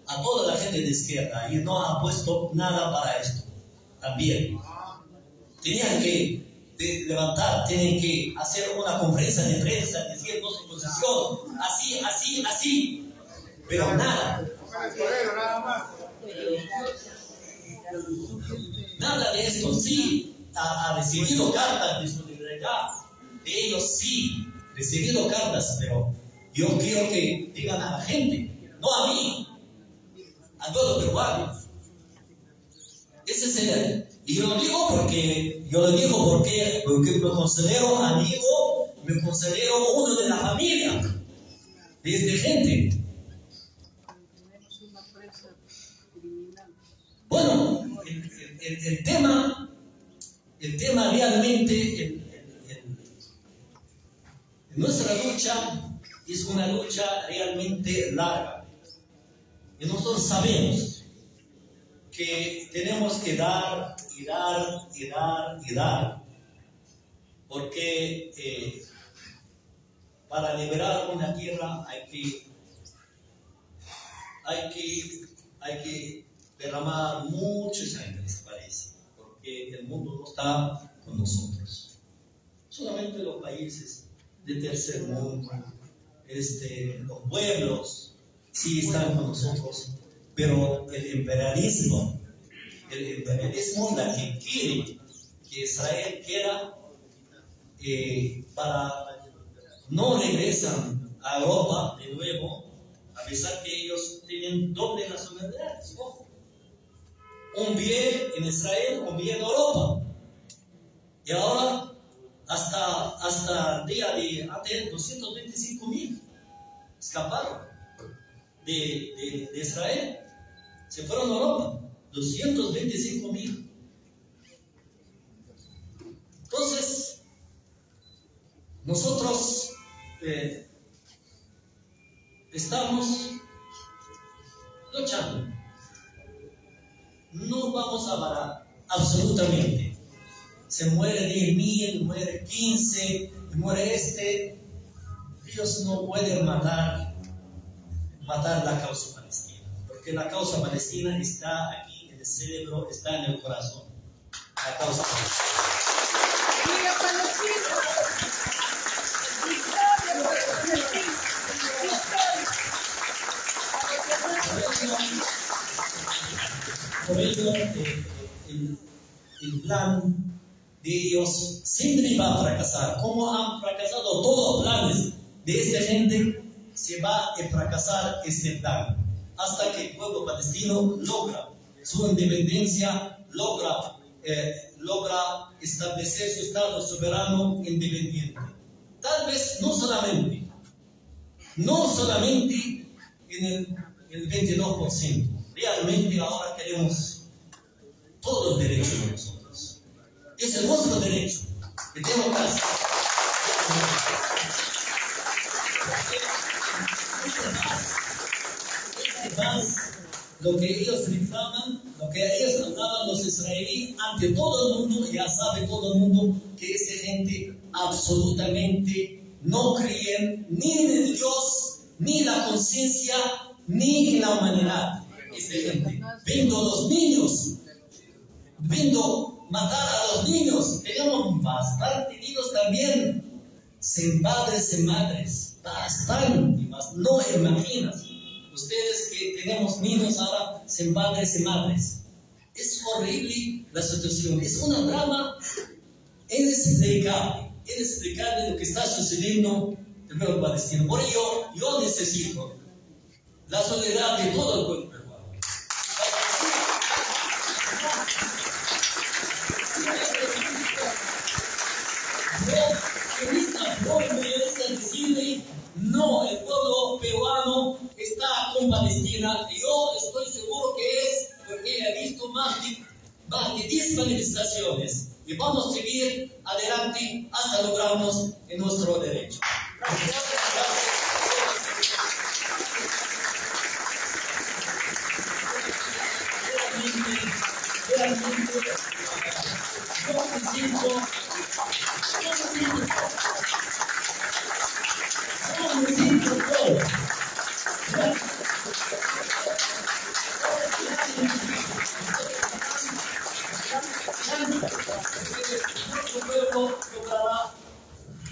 a toda la gente de izquierda y no ha puesto nada para esto. También tenían que tienen que hacer una conferencia de prensa diciendo su posición, así, pero nada. Nada de esto. Sí, ha recibido cartas de solidaridad, de ellos sí, recibido cartas, pero yo quiero que digan a la gente, no a mí, a todos los peruanos. Ese es el. Y yo lo digo porque me considero amigo, me considero uno de la familia de esta gente. Bueno, el tema realmente, nuestra lucha es una lucha realmente larga. Y nosotros sabemos que tenemos que dar y dar y dar y dar, porque para liberar una tierra hay que derramar mucha sangre, parece, porque el mundo no está con nosotros. Solamente los países de tercer mundo, los pueblos, sí están con nosotros. Pero el imperialismo, la que quiere que Israel quiera, no regresan a Europa de nuevo, a pesar que ellos tienen doble nacionalidad, ¿no? Un pie en Israel, un pie en Europa. Y ahora, hasta el día de antes, 225,000 escaparon de Israel. Se fueron a Europa, 225,000. Entonces, nosotros estamos luchando. No vamos a parar, absolutamente. Se muere 10,000, muere 15, muere Ellos no pueden matar la causa palestina. Porque la causa palestina está aquí en el cerebro, está en el corazón. La causa palestina. Por ello, el plan de ellos siempre va a fracasar. Como han fracasado todos los planes de esta gente, se va a fracasar este plan. Hasta que el pueblo palestino logra su independencia, logra establecer su Estado soberano independiente. Tal vez no solamente en el 22%. Realmente ahora queremos todos los derechos de nosotros. Es nuestro derecho de democracia. Lo que ellos reclaman, lo que ellos hablaban los israelíes ante todo el mundo, ya sabe todo el mundo que esa gente absolutamente no creen ni en el Dios, ni en la conciencia, ni en la humanidad. Esa gente, viendo a los niños, viendo matar a los niños, tenemos bastante niños también, sin padres, sin madres, bastante más, no imaginas. Ustedes que tenemos niños ahora sin padres, sin madres. Es horrible la situación, es una drama inexplicable lo que está sucediendo en el pueblo palestino. Por ello, yo necesito la solidaridad de todo el pueblo peruano. En esta forma decirle, no, el pueblo peruano está con Palestina. Yo estoy seguro que es porque he visto más de 10 manifestaciones y vamos a seguir adelante hasta lograrnos en nuestro derecho. Gracias. realmente yo me siento todo. Nuestro pueblo logrará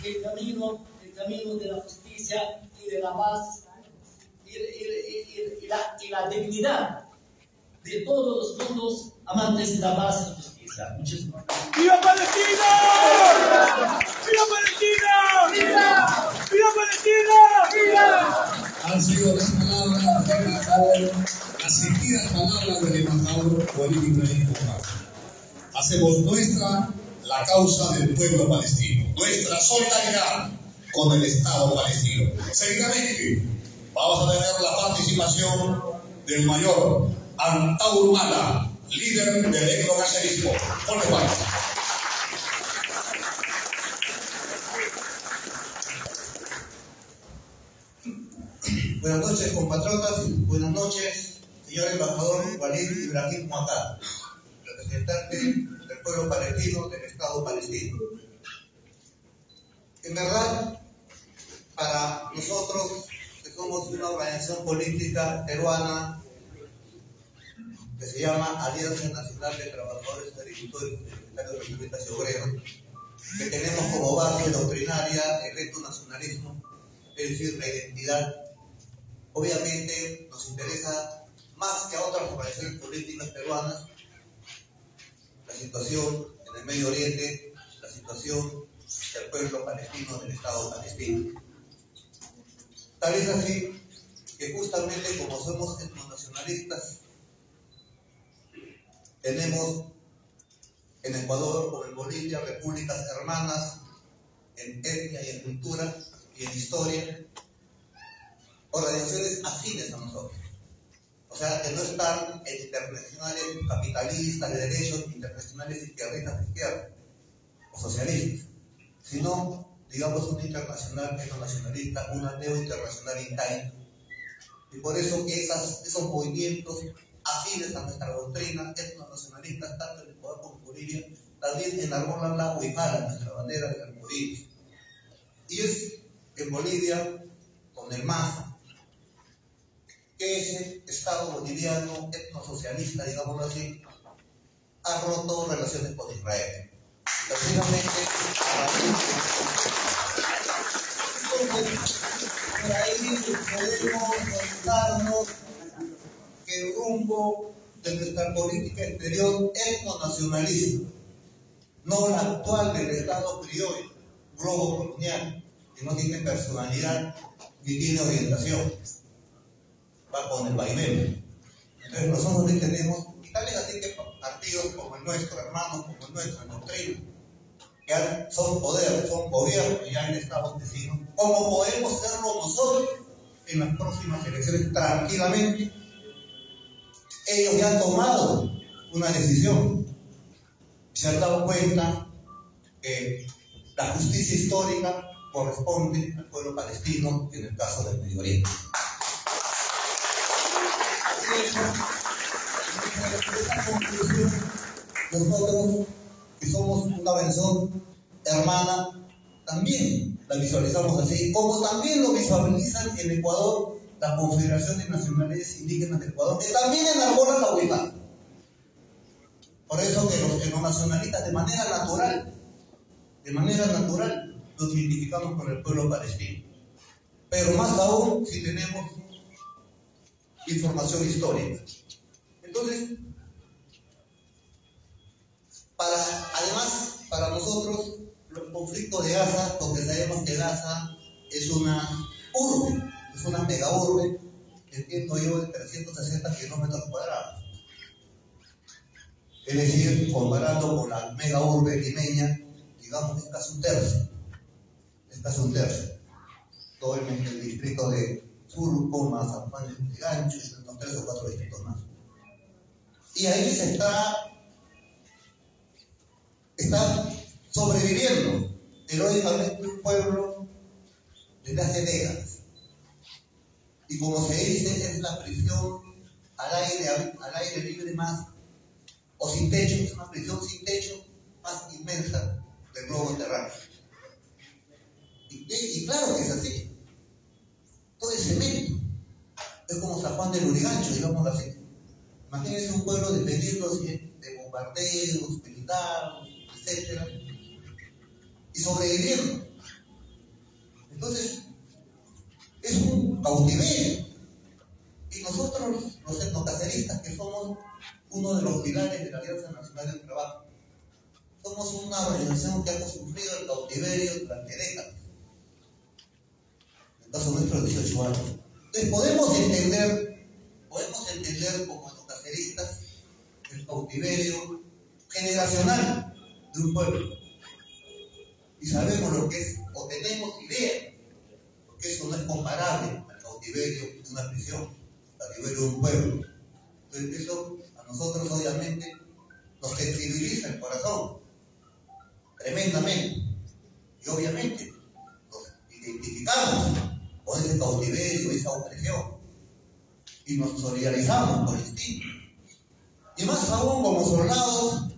el camino de la justicia y de la paz y la dignidad de todos los mundos amantes de la paz y la justicia. Muchísimas gracias. ¡Viva Palestina! ¡Viva Palestina! ¡Viva! ¡Viva Palestina! ¡Viva! Han sido las palabras del embajador, las sentidas palabras del embajador Walid Ibrahim Boubacar. Hacemos nuestra la causa del pueblo palestino, nuestra solidaridad con el Estado palestino. Seguidamente vamos a tener la participación del mayor Antaur Mala, líder del etnocacerismo. Jorge Juan. Buenas noches, compatriotas. Buenas noches, señor embajador Walid Ibrahim Boubacar, representante del pueblo palestino, del Estado palestino. En verdad, para nosotros, que somos una organización política peruana que se llama Alianza Nacional de Trabajadores, Agricultores, Universitarios, Regionalistas y Obreros, que tenemos como base doctrinaria el etnonacionalismo, es decir, la identidad. Obviamente nos interesa más que a otras organizaciones políticas peruanas la situación en el Medio Oriente, la situación del pueblo palestino, del Estado palestino. Tal es así que justamente como somos etnonacionalistas, tenemos en Ecuador como en Bolivia repúblicas hermanas en etnia y en cultura y en historia, organizaciones afines a nosotros. O sea, que no están en internacionales capitalistas de derechos, internacionales izquierdistas de izquierda o socialistas, sino, digamos, una internacional etnonacionalista, una neo-internacional INTAI. Y por eso que esos movimientos afines a nuestra doctrina etnonacionalista, tanto en Ecuador como en Bolivia, también enarbolan la huipala, nuestra bandera de arcoíris. Y es en Bolivia, con el MAS, que ese Estado boliviano etnosocialista, digámoslo así, ha roto relaciones con Israel. Precisamente, por ahí podemos preguntarnos que el rumbo de nuestra política exterior etnonacionalista, no la actual del Estado criollo, globo colonial, que no tiene personalidad ni tiene orientación, va con el vaivén. Entonces nosotros entendemos, y tal es así que partidos como el nuestro, hermanos como el nuestro, en doctrina, que son poder, son gobierno ya en Estados vecinos, como podemos serlo nosotros en las próximas elecciones tranquilamente. Ellos ya han tomado una decisión, se han dado cuenta que la justicia histórica corresponde al pueblo palestino en el caso del Medio Oriente. Esa conclusión, nosotros que somos una organización hermana, también la visualizamos así, como también lo visualizan en Ecuador la Confederación de Nacionalidades Indígenas de Ecuador, que también enarbolan la huipala. Por eso que los nacionalistas de manera natural, nos identificamos con el pueblo palestino. Pero más aún si tenemos información histórica. Entonces, además, para nosotros, el conflicto de Gaza, porque sabemos que Gaza es una urbe, es una megaurbe, entiendo yo, de 360 kilómetros cuadrados. Es decir, comparando con la megaurbe limeña, digamos que es casi un tercio. Todo el distrito de Surco, más San Juan de Gancho, y unos 3 o 4 distritos más. Y ahí se está sobreviviendo heroicamente un pueblo desde hace décadas. Y como se dice, es la prisión al aire libre más o sin techo, es una prisión sin techo más inmensa del globo terráqueo. Y claro que es así. Todo es cemento. Es como San Juan de Lurigancho, digamos así. Imagínense un pueblo dependiendo de bombardeos militares, etc. Y sobreviviendo. Entonces, es un cautiverio. Y nosotros, los etnocaceristas, que somos uno de los pilares de la Alianza Nacional del Trabajo, somos una organización que hemos sufrido el cautiverio durante décadas. En el caso nuestro, 18 años. Entonces, podemos entender como etnocaceristas el cautiverio generacional de un pueblo. Y sabemos lo que es, o tenemos idea, porque eso no es comparable al cautiverio de una prisión, al cautiverio de un pueblo. Entonces, eso a nosotros, obviamente, nos sensibiliza el corazón tremendamente. Y obviamente, nos identificamos con ese cautiverio, esa opresión, y nos solidarizamos por instinto. Y más aún como soldados,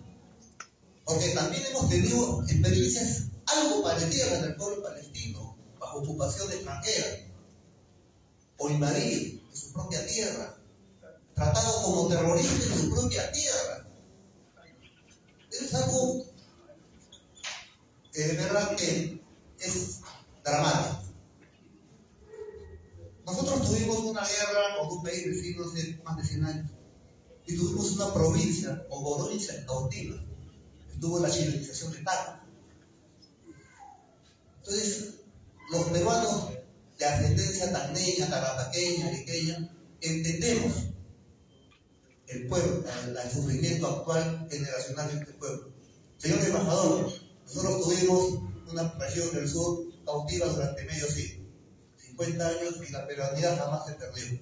porque también hemos tenido experiencias algo parecidas en el pueblo palestino, bajo ocupación extranjera, o invadidos en su propia tierra, tratados como terroristas en su propia tierra. Es algo que de verdad que es dramático. Nosotros tuvimos una guerra con un país vecino hace más de 100 años, y tuvimos una provincia, o provincia cautiva, que tuvo la chilenización de Tacna. Entonces, los peruanos de ascendencia tacneña, tarataqueña, ariqueña, entendemos el pueblo, el sufrimiento actual generacional de este pueblo. Señor embajador, nosotros tuvimos una región del sur cautiva durante medio siglo, 50 años, y la peruanidad jamás se perdió.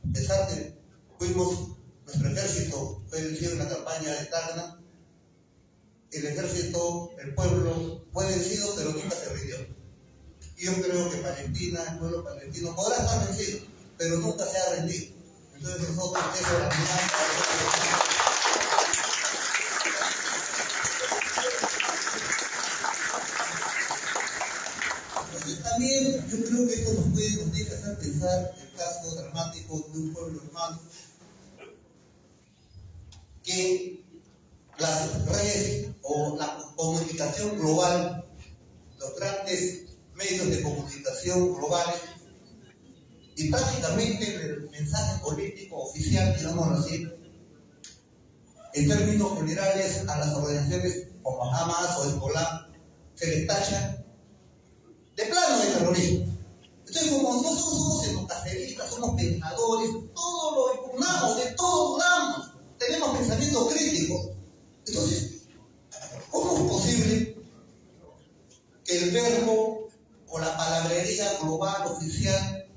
A pesar de nuestro ejército fue vencido en la campaña de Tacna, el ejército, el pueblo fue vencido, pero nunca se rindió. Y yo creo que Palestina, el pueblo palestino, podrá estar vencido, pero nunca se ha rendido. Entonces nosotros, eso es la mirada. Entonces también yo creo que esto nos tiene que hacer pensar el caso dramático de un pueblo hermano, que las redes o la comunicación global, los grandes medios de comunicación globales, y prácticamente el mensaje político oficial, digámoslo así, en términos generales, a las organizaciones como Hamas o Hezbollah se les tacha de plano de terrorismo. Entonces, como nosotros somos etnocaceristas, somos pensadores, todo lo impugnamos, de todos dudamos, tenemos pensamiento crítico. Entonces, ¿cómo es posible que el verbo o la palabrería global oficial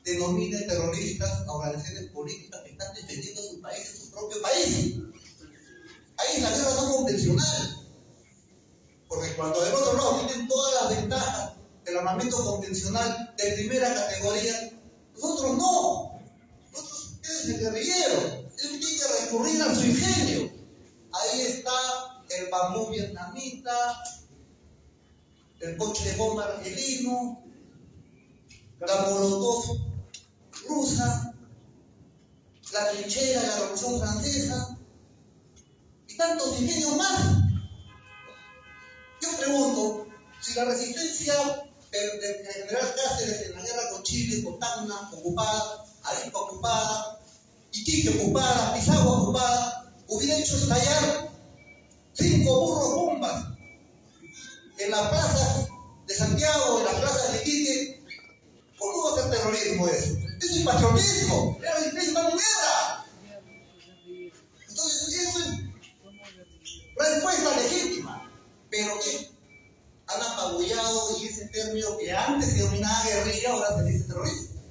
denomine terroristas a organizaciones políticas que están defendiendo su país, su propio país? Ahí la guerra no convencional, porque cuando del otro lado tienen todas las ventajas del armamento convencional de primera categoría, nosotros no. Nosotros es el guerrillero, él tiene que recurrir a su ingenio. Ahí está el bambú vietnamita, el coche de bomba argelino, la molotov rusa, la trinchera de la Revolución Francesa y tantos ingenios más. Yo pregunto, si la resistencia del general Cáceres en la guerra con Chile, con Tacna ocupada, Arica ocupada, Iquique ocupada, Pisagua ocupada, hubiera hecho estallar 5 burros bombas en las plazas de Santiago, en las plazas de Iquique, ¿cómo va a ser terrorismo eso? Eso es patriotismo, era resistencia a la guerra. Entonces, eso es respuesta legítima, pero ¿qué? Han apabullado, y ese término que antes se denominaba guerrilla, ahora se dice terrorismo.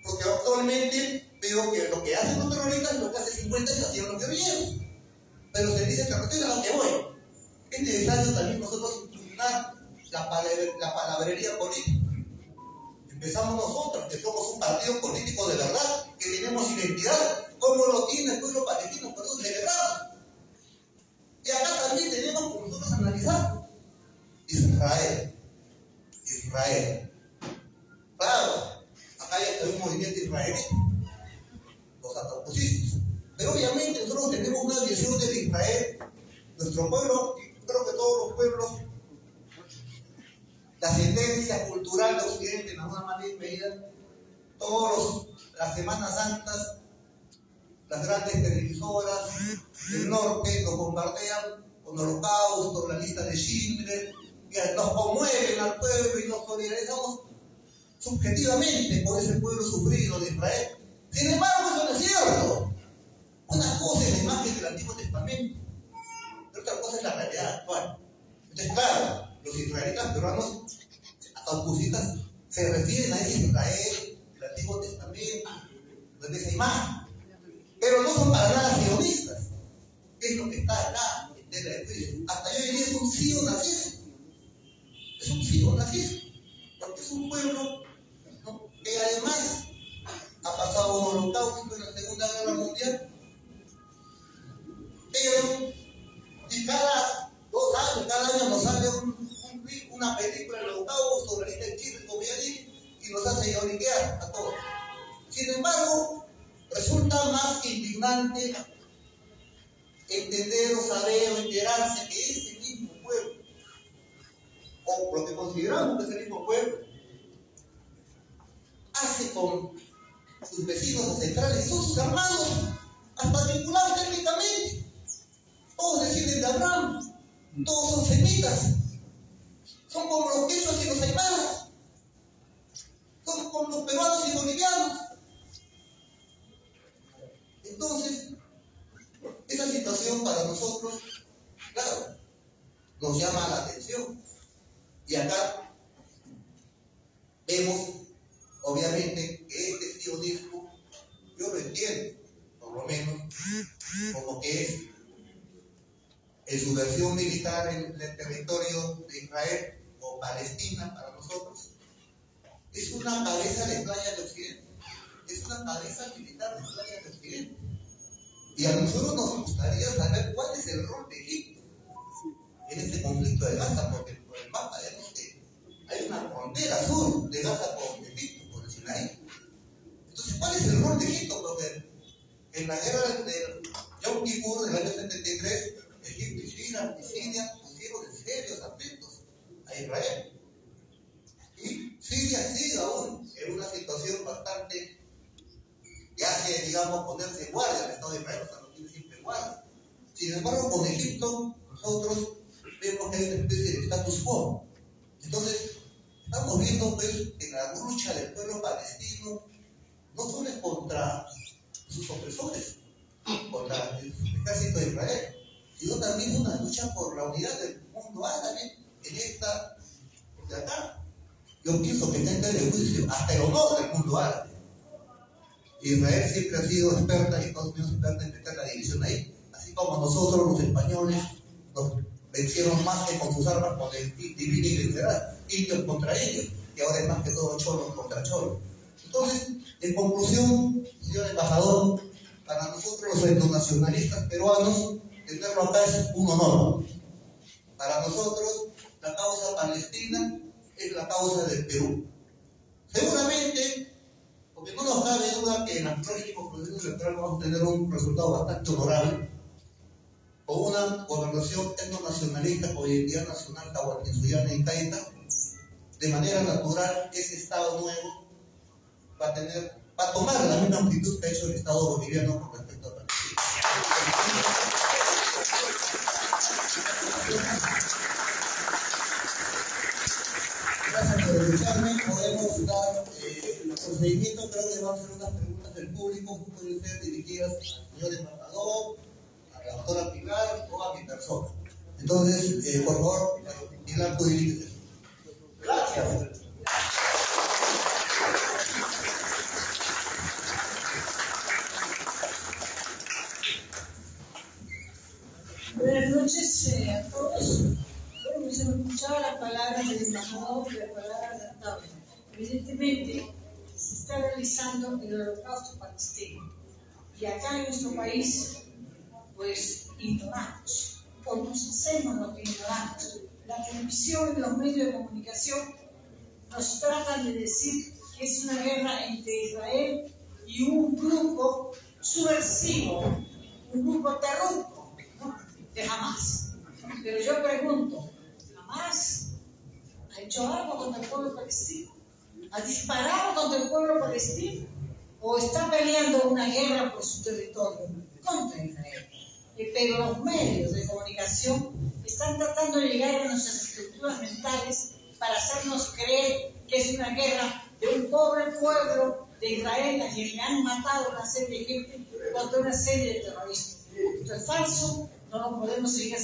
Porque actualmente veo que lo que hacen los terroristas es lo que hace 50 años hacían los guerrilleros. Pero se dice terrorista, a lo que voy. Es necesario también nosotros impugnar la palabrería política. Empezamos nosotros, que somos un partido político de verdad, que tenemos identidad, como lo tiene el pueblo palestino, perdón, celebrado. Y acá también tenemos que nosotros analizar Israel. Claro, acá ya hay un movimiento israelí, los antroposistas. Pero obviamente nosotros tenemos una visión de Israel, nuestro pueblo, y creo que todos los pueblos, la ascendencia cultural de Occidente en alguna manera medida, las Semanas Santas, las grandes televisoras del norte nos bombardean con Holocausto, la lista de Schindler, que nos conmueven al pueblo y nos solidarizamos subjetivamente por ese pueblo sufrido de Israel. Sin embargo, eso no es cierto. Una cosa es la imagen del Antiguo Testamento, y otra cosa es la realidad actual. Entonces, claro, los israelitas peruanos, autopusistas, se refieren a ese Israel del Antiguo Testamento, de esa imagen, pero no son para nada sionistas. Es lo que está acá en tela de juicio. Hasta yo diría es un sionazismo. Es un sionazismo, porque es un pueblo, ¿no?, que además ha pasado un holocausto en la Segunda Guerra Mundial, pero y cada 2 años, cada año nos sale una película del holocausto sobre el Chile, como ya dije, y nos hace lloriquear a todos. Sin embargo, resulta más indignante entender o saber o enterarse que ese mismo pueblo, o lo que consideramos que es el mismo pueblo, hace con sus vecinos ancestrales, son sus hermanos, hasta vinculados técnicamente. Todos descienden de Abraham, todos son semitas, son como los quechos y los aymaras, son como los peruanos y bolivianos. Entonces, esa situación para nosotros, claro, nos llama la atención. Y acá vemos, obviamente, que este sionismo, yo lo entiendo, por lo menos, como que es en su versión militar en el territorio de Israel o Palestina para nosotros, es una cabeza de playa de Occidente, es una cabeza militar de playa de Occidente. Y a nosotros nos gustaría saber cuál es el rol de Egipto en este conflicto de Gaza, porque por el mapa vemos que hay una frontera sur de Gaza con Egipto, por el Sinaí. Entonces, ¿cuál es el rol de Egipto? Porque en la guerra de Yom Kippur del año 73, Egipto y Siria pusieron en serios afectos a Israel. Y Siria sigue aún en una situación bastante que hace, digamos, ponerse en guardia al Estado de Israel, o sea, no tiene siempre guardia. Sin embargo, con Egipto, nosotros vemos que hay una especie de status quo. Entonces, estamos viendo pues, que la lucha del pueblo palestino no solo es contra sus opresores, contra el ejército de Israel, sino también una lucha por la unidad del mundo árabe en esta de acá. Yo pienso que está en tela de juicio hasta el honor del mundo árabe. Israel siempre ha sido experta y Estados Unidos experta en meter la división ahí, así como nosotros los españoles nos vencieron más que con sus armas con el divino y vencerá, indios contra ellos, y ahora es más que todo cholos contra cholos. Entonces, en conclusión, señor embajador, para nosotros los etnonacionalistas peruanos, tenerlo acá es un honor. Para nosotros, la causa palestina es la causa del Perú. Seguramente, porque no nos cabe duda que en los próximos procesos electorales vamos a tener un resultado bastante honorable, con una gobernación etnonacionalista o identidad nacional tahuantinsullana y taita. De manera natural, ese Estado nuevo va a tomar la misma actitud que ha hecho el Estado boliviano con respecto a Palestina. Gracias por escucharme. Podemos dar el procedimiento. Creo que vamos a hacer unas preguntas del público, pueden ser dirigidas al señor embajador, a la doctora Pilar o a mi persona. Entonces, por favor, Pilar, tú dirígete. Gracias. Buenas noches a todos. Bueno, se me escuchaba las palabras del embajador y las palabras de Octavio. evidentemente se está realizando el holocausto palestino. Y acá en nuestro país, pues ignoramos, o nos hacemos lo que ignoramos. La televisión y los medios de comunicación nos tratan de decir que es una guerra entre Israel y un grupo subversivo, un grupo terrorista, ¿no?, de Hamas. Pero yo pregunto, ¿Hamas ha hecho algo contra el pueblo palestino? ¿Ha disparado contra el pueblo palestino? ¿O está peleando una guerra por su territorio contra Israel? Pero los medios de comunicación están tratando de llegar a nuestras estructuras mentales para hacernos creer que es una guerra de un pobre pueblo de Israel a quien le han matado una serie de gente contra una serie de terroristas. Esto es falso, no lo podemos seguir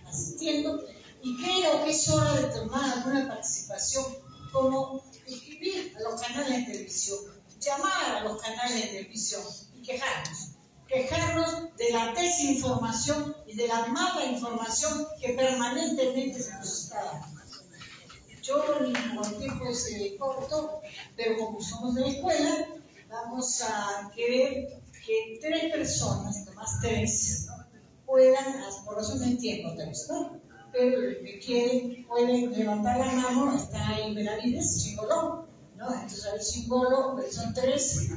asistiendo, y creo que es hora de tomar alguna participación, como escribir a los canales de televisión, llamar a los canales de televisión y quejarnos de la desinformación y de la mala información que permanentemente se nos está dando. Yo, el tiempo es corto, pero como somos de la escuela, vamos a querer que 3 personas, nomás 3, puedan, por eso no entiendo 3, ¿no? Pero los que quieren pueden levantar la mano. Está ahí Benavides, Chingoló, ¿no? Entonces, a ver, Chingoló, son 3,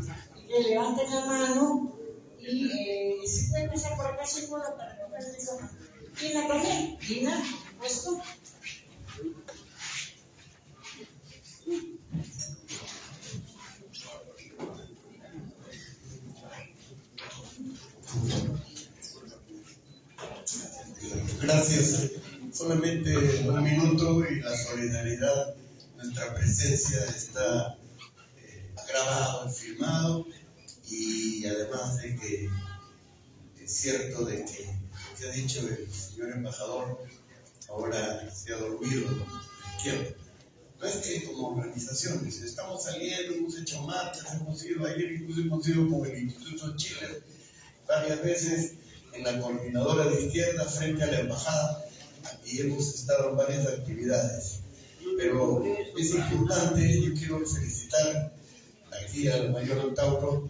y que levanten la mano. Y si pueden pasar por acá, Chingoló, para que pasen eso. Gina también, Gina, por supuesto. Gracias. Solamente 1 minuto y la solidaridad, nuestra presencia está grabado, filmado, y además de que es cierto de que lo que ha dicho el señor embajador ahora se ha dormido de la izquierda. No es que como organizaciones estamos saliendo, hemos hecho marchas, hemos ido ayer, incluso hemos ido con el Instituto Chile varias veces en la coordinadora de izquierda frente a la embajada, y hemos estado en varias actividades. Pero es importante, yo quiero felicitar aquí al mayor Antauro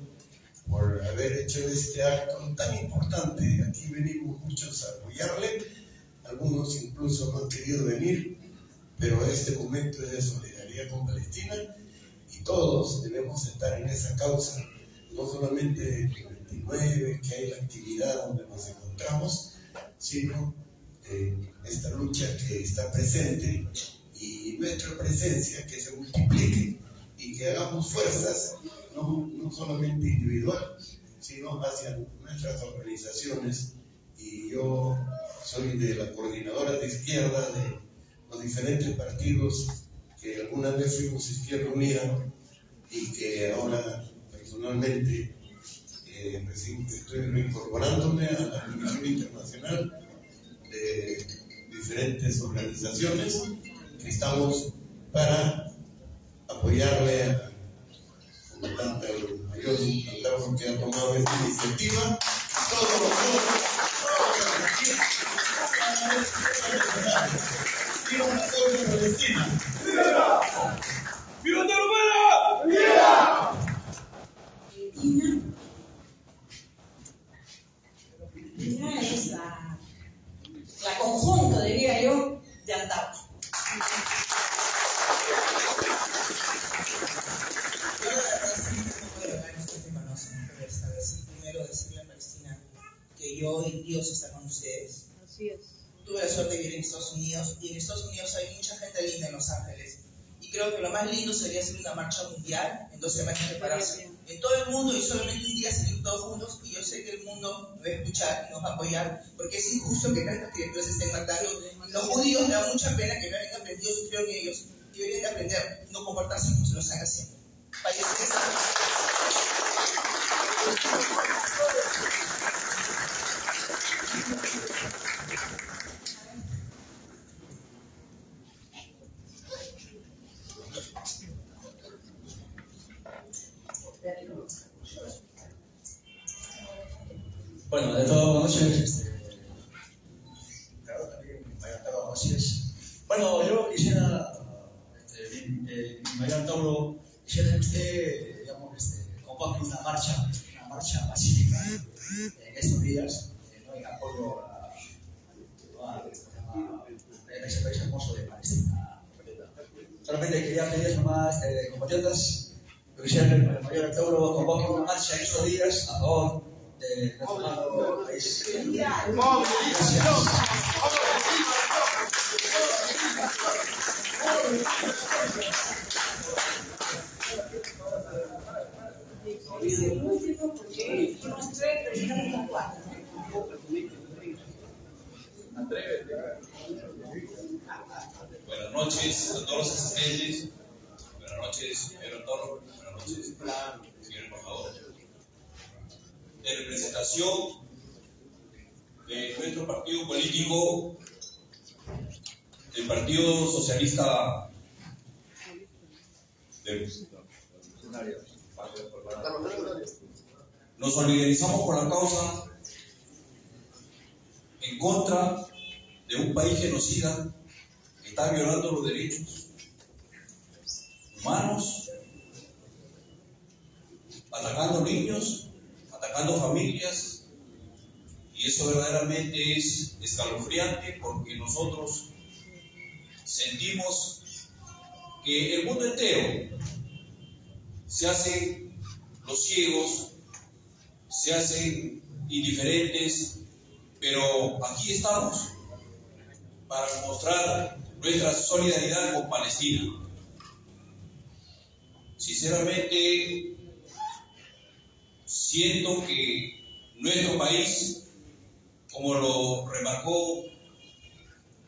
por haber hecho este acto tan importante. Aquí venimos muchos a apoyarle, algunos incluso no han querido venir, pero este momento es de solidaridad con Palestina y todos debemos estar en esa causa, no solamente el 29, que hay la actividad donde nos encontramos, sino esta lucha que está presente, y nuestra presencia que se multiplique y que hagamos fuerzas, no solamente individual, sino hacia nuestras organizaciones. Y yo soy de la coordinadora de izquierda de los diferentes partidos que alguna vez fuimos Izquierda Unida, y que ahora personalmente recién estoy reincorporándome a la Comisión Internacional de diferentes organizaciones que estamos para apoyarle al comandante, al mayor Antauro, que ha tomado esta iniciativa. Todos nosotros, ¡viva la causa palestina! ¡Viva! ¡Viva Tarumara! ¡Viva! Gina es la conjunto, diría yo, de Antauro. Primero decirle a Palestina que yo y Dios está con ustedes. Así es. Tuve la suerte de vivir en Estados Unidos, y en Estados Unidos hay mucha gente linda en Los Ángeles, y creo que lo más lindo sería hacer una marcha mundial en 2 semanas prepararse en todo el mundo y solamente un día salir todos juntos. Y yo sé que el mundo nos va a escuchar y nos va a apoyar, porque es injusto que tantas criaturas estén matando. Los judíos, me da mucha pena que no hayan aprendido, sufrieron ellos, y deberían de aprender no comportarse como se lo están haciendo. Bueno, de todas noches, bueno, yo quisiera Mayor Antauro, quisiera usted, digamos, convoque una marcha pacífica en estos días, ¿no? En apoyo a ese país hermoso de Palestina. Solamente quería pedir más, compatriotas, que quisiera que el Mayor Antauro convoque una marcha en estos días a favor de nuestro amado país. Gracias. Buenas noches a todos los asistentes. Buenas noches, señor Antauro. Buenas noches, señor embajador. En representación de nuestro partido político, el Partido Socialista nos solidarizamos con la causa en contra de un país genocida que está violando los derechos humanos, atacando niños, atacando familias, y eso verdaderamente es escalofriante porque nosotros sentimos que el mundo entero se hace los ciegos, se hacen indiferentes, pero aquí estamos para mostrar nuestra solidaridad con Palestina. Sinceramente, siento que nuestro país, como lo remarcó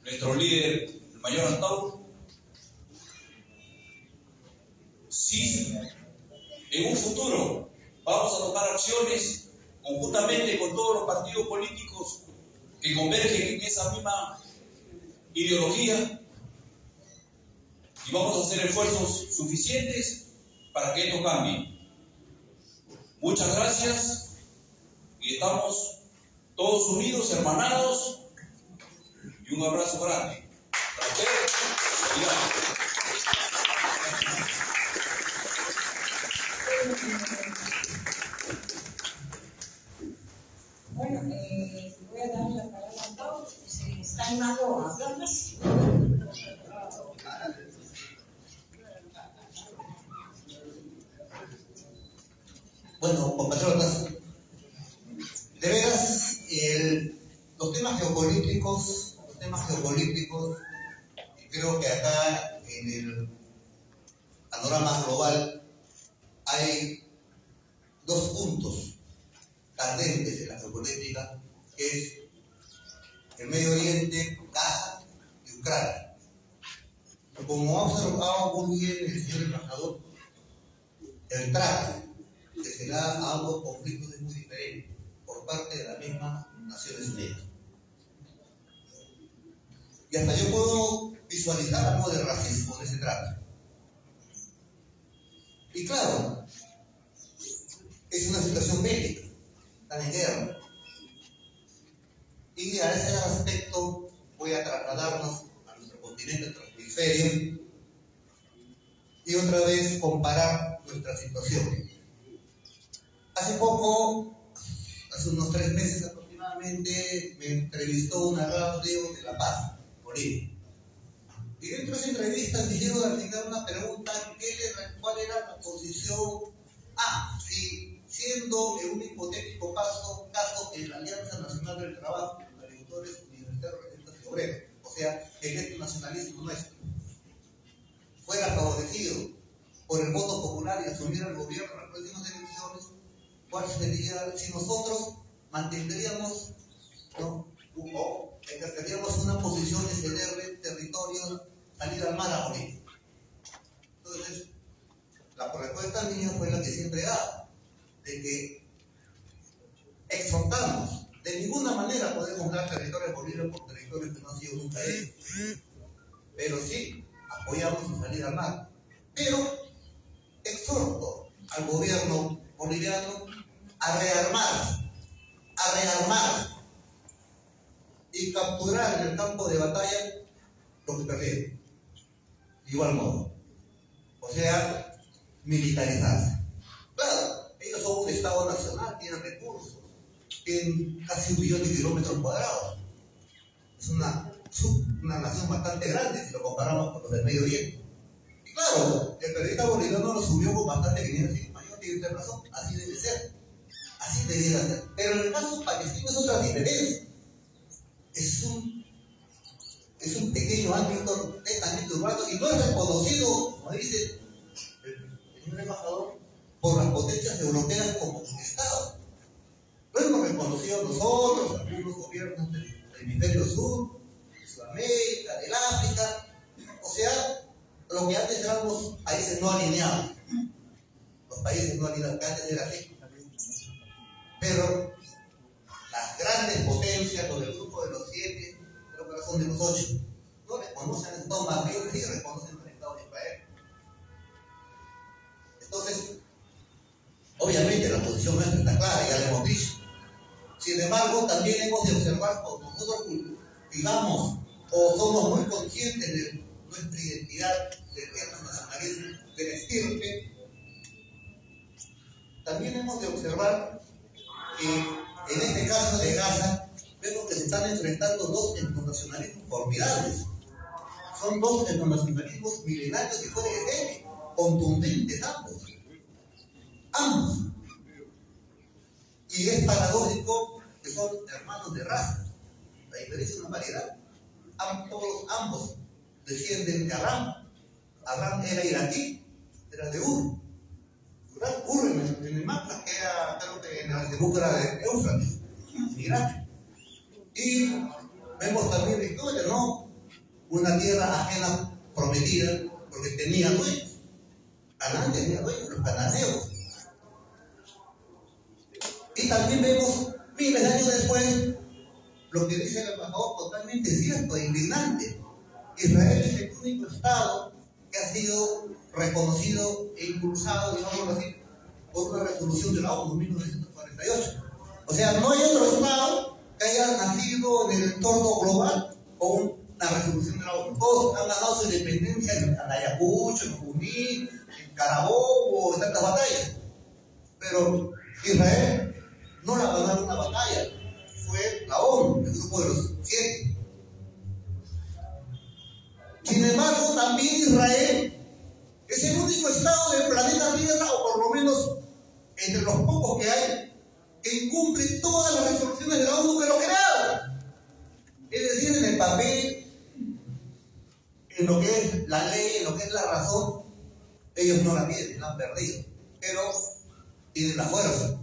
nuestro líder, el Mayor Antauro, sí, en un futuro vamos a tomar acciones conjuntamente con todos los partidos políticos que convergen en esa misma ideología, y vamos a hacer esfuerzos suficientes para que esto cambie. Muchas gracias, y estamos todos unidos, hermanados, y un abrazo grande para ustedes. Bueno, voy a darle la palabra a todos. Se está animando a hablar más. Bueno, compatriotas, de veras, los temas geopolíticos, creo que acá en el panorama global hay dos puntos candentes de la geopolítica, que es el Medio Oriente, Gaza y Ucrania. Como ha observado muy bien el señor embajador, el trato que se da a ambos conflictos es muy diferente por parte de la misma Naciones Unidas. Y hasta yo puedo visualizar algo de racismo en ese trato. Y claro, es una situación bélica, están en guerra. Y a ese aspecto voy a trasladarnos a nuestro continente, a nuestro hemisferio, y otra vez comparar nuestra situación. Hace unos 3 meses aproximadamente, me entrevistó una radio de La Paz, Bolivia. Y dentro de esa entrevista me hicieron al final una pregunta, ¿cuál era la posición? Si siendo en un hipotético caso en la Alianza Nacional del Trabajo, los agricultores, universitarios, realistas y obreros, o sea, el este nacionalismo nuestro, fuera favorecido por el voto popular y asumiera el gobierno en las próximas elecciones, ¿cuál sería si nosotros mantendríamos, ¿no?, o ejerceríamos una posición de ceder territorios, salir al mar a morir? Entonces, la respuesta mía fue la que siempre hago, de que exhortamos, de ninguna manera podemos dar territorios bolivianos por territorios que no han sido nunca ellos, pero sí apoyamos su salida al mar. Pero exhorto al gobierno boliviano a rearmar y capturar en el campo de batalla lo que perdieron. De igual modo, o sea, militarizarse. Claro, ellos son un Estado nacional, tienen recursos, tienen casi 1 millón de kilómetros cuadrados. Es una nación bastante grande si lo comparamos con los del Medio Oriente. Y claro, el periodista boliviano lo subió con bastante bienestar. Mayor tiene usted razón, así debe ser. Así debería ser. Pero en el caso palestino es otra diferencia. Es un pequeño ámbito netamente urbano y no es reconocido, como dice el señor embajador, por las potencias europeas como un Estado. Lo hemos reconocido nosotros, algunos gobiernos del hemisferio sur, de Sudamérica, del África, o sea, lo que antes éramos países no alineados. Los países no alineados, que antes era así. Pero las grandes potencias, los del grupo de los 7, creo que son de los 8, no reconocen el Estado más bien, sí reconocen el Estado de Israel. Entonces, obviamente la posición nuestra está clara, ya la hemos dicho. Sin embargo, también hemos de observar que nosotros digamos o somos muy conscientes de nuestra identidad, del nacionalismo, del estirpe. También hemos de observar que en este caso de Gaza vemos que se están enfrentando dos etnonacionalismos formidables. Son dos etnonacionalismos milenarios y fuera de serie, contundentes ambos. Y es paradójico que son hermanos de raza. La diferencia es una variedad. Ambos descienden de Aram. Aram era iraquí, era de Ur. Ur en el mapa, que era, creo que en la desembocadura de Éufrates, en Irak. Y vemos también la historia, ¿no? Una tierra ajena prometida, porque tenía dueños. Canaán tenía dueños, los cananeos. Y también vemos, miles de años después, lo que dice el embajador totalmente cierto e indignante. Israel es el único Estado que ha sido reconocido e impulsado, digámoslo así, por una resolución de la ONU en 1948. O sea, no hay otro Estado que haya nacido en el entorno global con una resolución de la ONU. Todos han ganado su independencia en Ayacucho, en Junín, en Carabobo, en tantas batallas. Pero Israel no la ganó en una batalla, fue la ONU, el grupo de los 7. Sin embargo, también Israel es el único Estado del planeta Tierra, o por lo menos entre los pocos que hay, que incumple todas las resoluciones de la ONU, pero creadas. Es decir, en el papel, en lo que es la ley, en lo que es la razón, ellos no la tienen, la han perdido. Pero tienen la fuerza.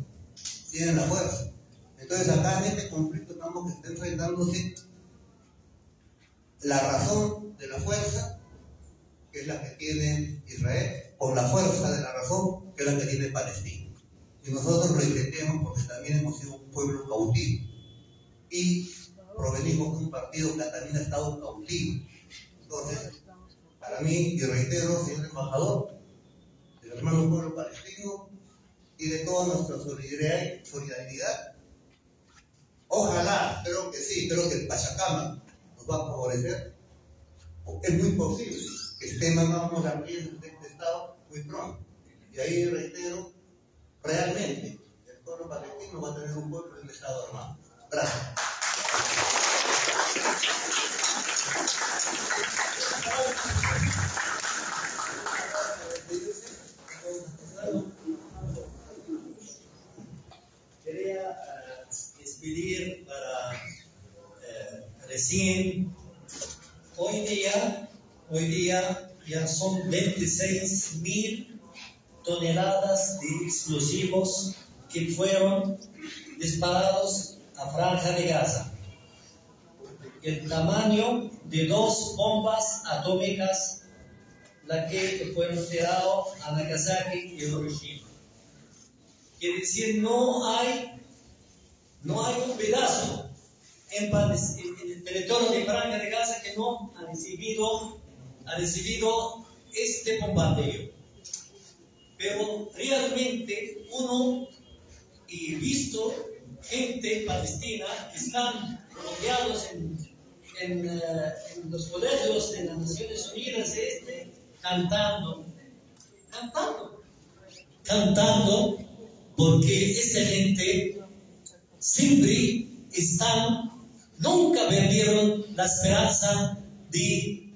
Tienen la fuerza. Entonces acá en este conflicto estamos enfrentándose la razón de la fuerza, que es la que tiene Israel, con la fuerza de la razón, que es la que tiene Palestina. Y nosotros lo entendemos porque también hemos sido un pueblo cautivo. Y provenimos de un partido que también ha estado cautivo. Entonces, para mí, y reitero, señor embajador, del hermano pueblo palestino, y de toda nuestra solidaridad. Ojalá, creo que sí, creo que el Pachacama nos va a favorecer. Es muy posible que estemos aquí en este Estado muy pronto. Y ahí reitero, realmente, el pueblo palestino va a tener un pueblo en Estado armado. Gracias. Quería despedir para recién, hoy día ya son 26.000 toneladas de explosivos que fueron disparados a Franja de Gaza. El tamaño de 2 bombas atómicas, las que fueron tiradas a Nagasaki y Hiroshima. Quiere decir, no hay un pedazo en el territorio de Franja de Gaza que no ha recibido este bombardeo. Pero realmente uno he visto gente palestina que están rodeados en los colegios de las Naciones Unidas cantando Cantando, porque esta gente siempre nunca perdieron la esperanza de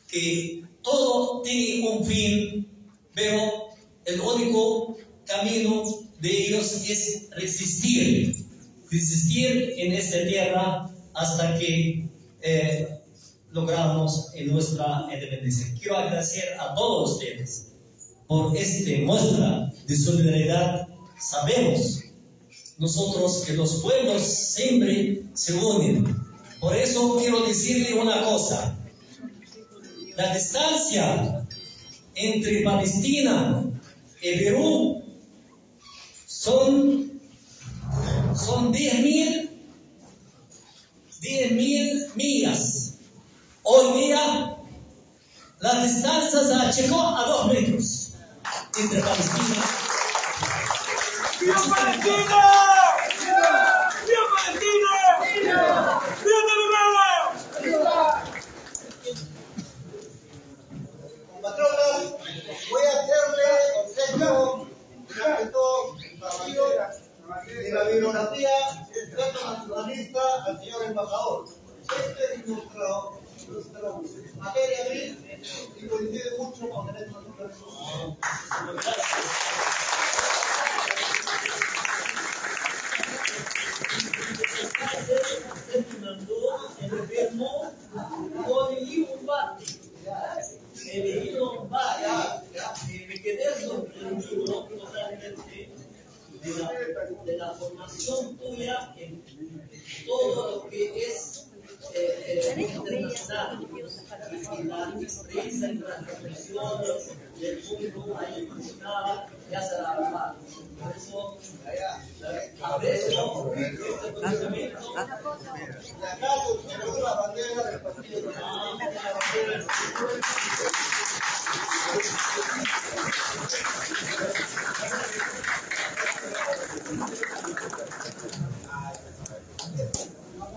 que todo tiene un fin, pero el único camino de ellos es resistir en esta tierra hasta que logramos nuestra independencia. Quiero agradecer a todos ustedes por esta muestra de solidaridad. Sabemos nosotros que los pueblos siempre se unen. Por eso quiero decirle una cosa: la distancia entre Palestina y Perú son 10.000 millas. Hoy día la distancia se achicó a 2 metros entre Palestina. ¡Viva Palestina! ¡Viva Palestina! ¡Viva Venezuela! Compatriotas, voy a hacerle obsequio durante todo el partido de la bibliografía del Centro Nacionalista al señor embajador. Este es nuestra materia gris y coincide mucho con el hecho de me quedé sorprendido totalmente de la formación tuya en todo lo que es internacional y la experiencia en las reflexiones del mundo ahí mencionaba ya se la verdad. Por eso aprecio este conocimiento. la bandera del partido.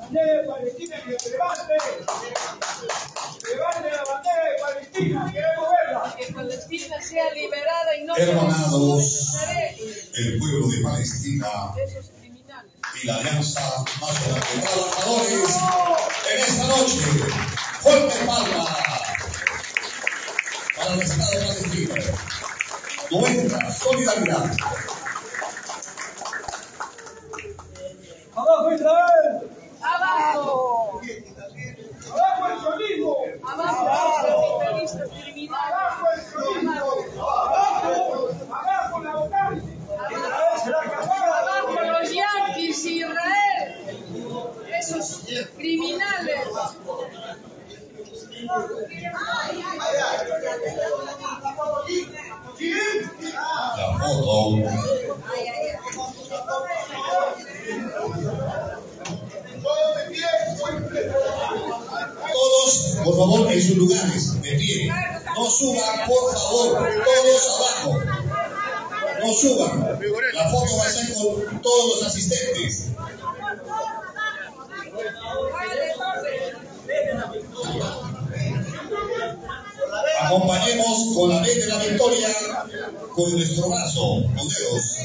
bandera de Palestina, que se levante. Levante la bandera de Palestina, queremos verla. Que Palestina sea liberada y no Hermanados, el pueblo de Palestina y la Alianza Nacional de Trabajadores, en esta noche, fuerte palma para el Estado palestino. Nuestra solidaridad. ¡Abajo Israel! ¡Abajo! ¡Abajo el sionismo! ¡Abajo los capitalistas criminales! ¡Abajo el sionismo! ¡Abajo la OTAN! ¡Abajo los yanquis y Israel! ¡Esos criminales! La foto. Todos, por favor, en sus lugares, de pie. No suban, por favor, todos abajo. No suban. La foto va a ser con todos los asistentes. Acompañemos con la ley de la victoria con nuestro brazo, los dedos.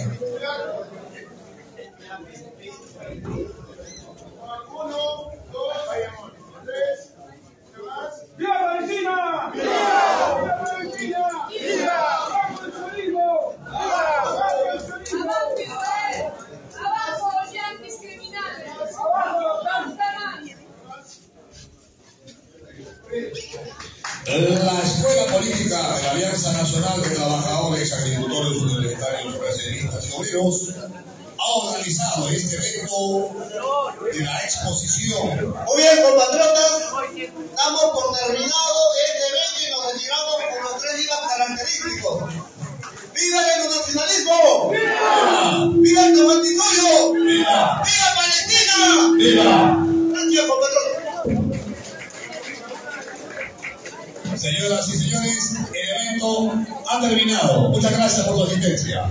¡Viva Palestina! ¡Viva Palestina! ¡Viva! ¡Abajo el sionismo! ¡Abajo el sionismo! ¡Abajo Israel! ¡Abajo los yanquis criminales! ¡Abajo los La Escuela Política de la Alianza Nacional de Trabajadores, Agricultores, Universitarios, Profesionistas y Obreros ha organizado este evento de la exposición. Muy bien, compatriotas, damos por terminado este evento y nos retiramos con los 3 días característicos. ¡Viva el nacionalismo! ¡Viva! ¡Viva el Tahuantinsuyo! ¡Viva! ¡Viva Palestina! ¡Viva! Gracias, compatriotas. Señoras y señores, el evento ha terminado. Muchas gracias por su asistencia.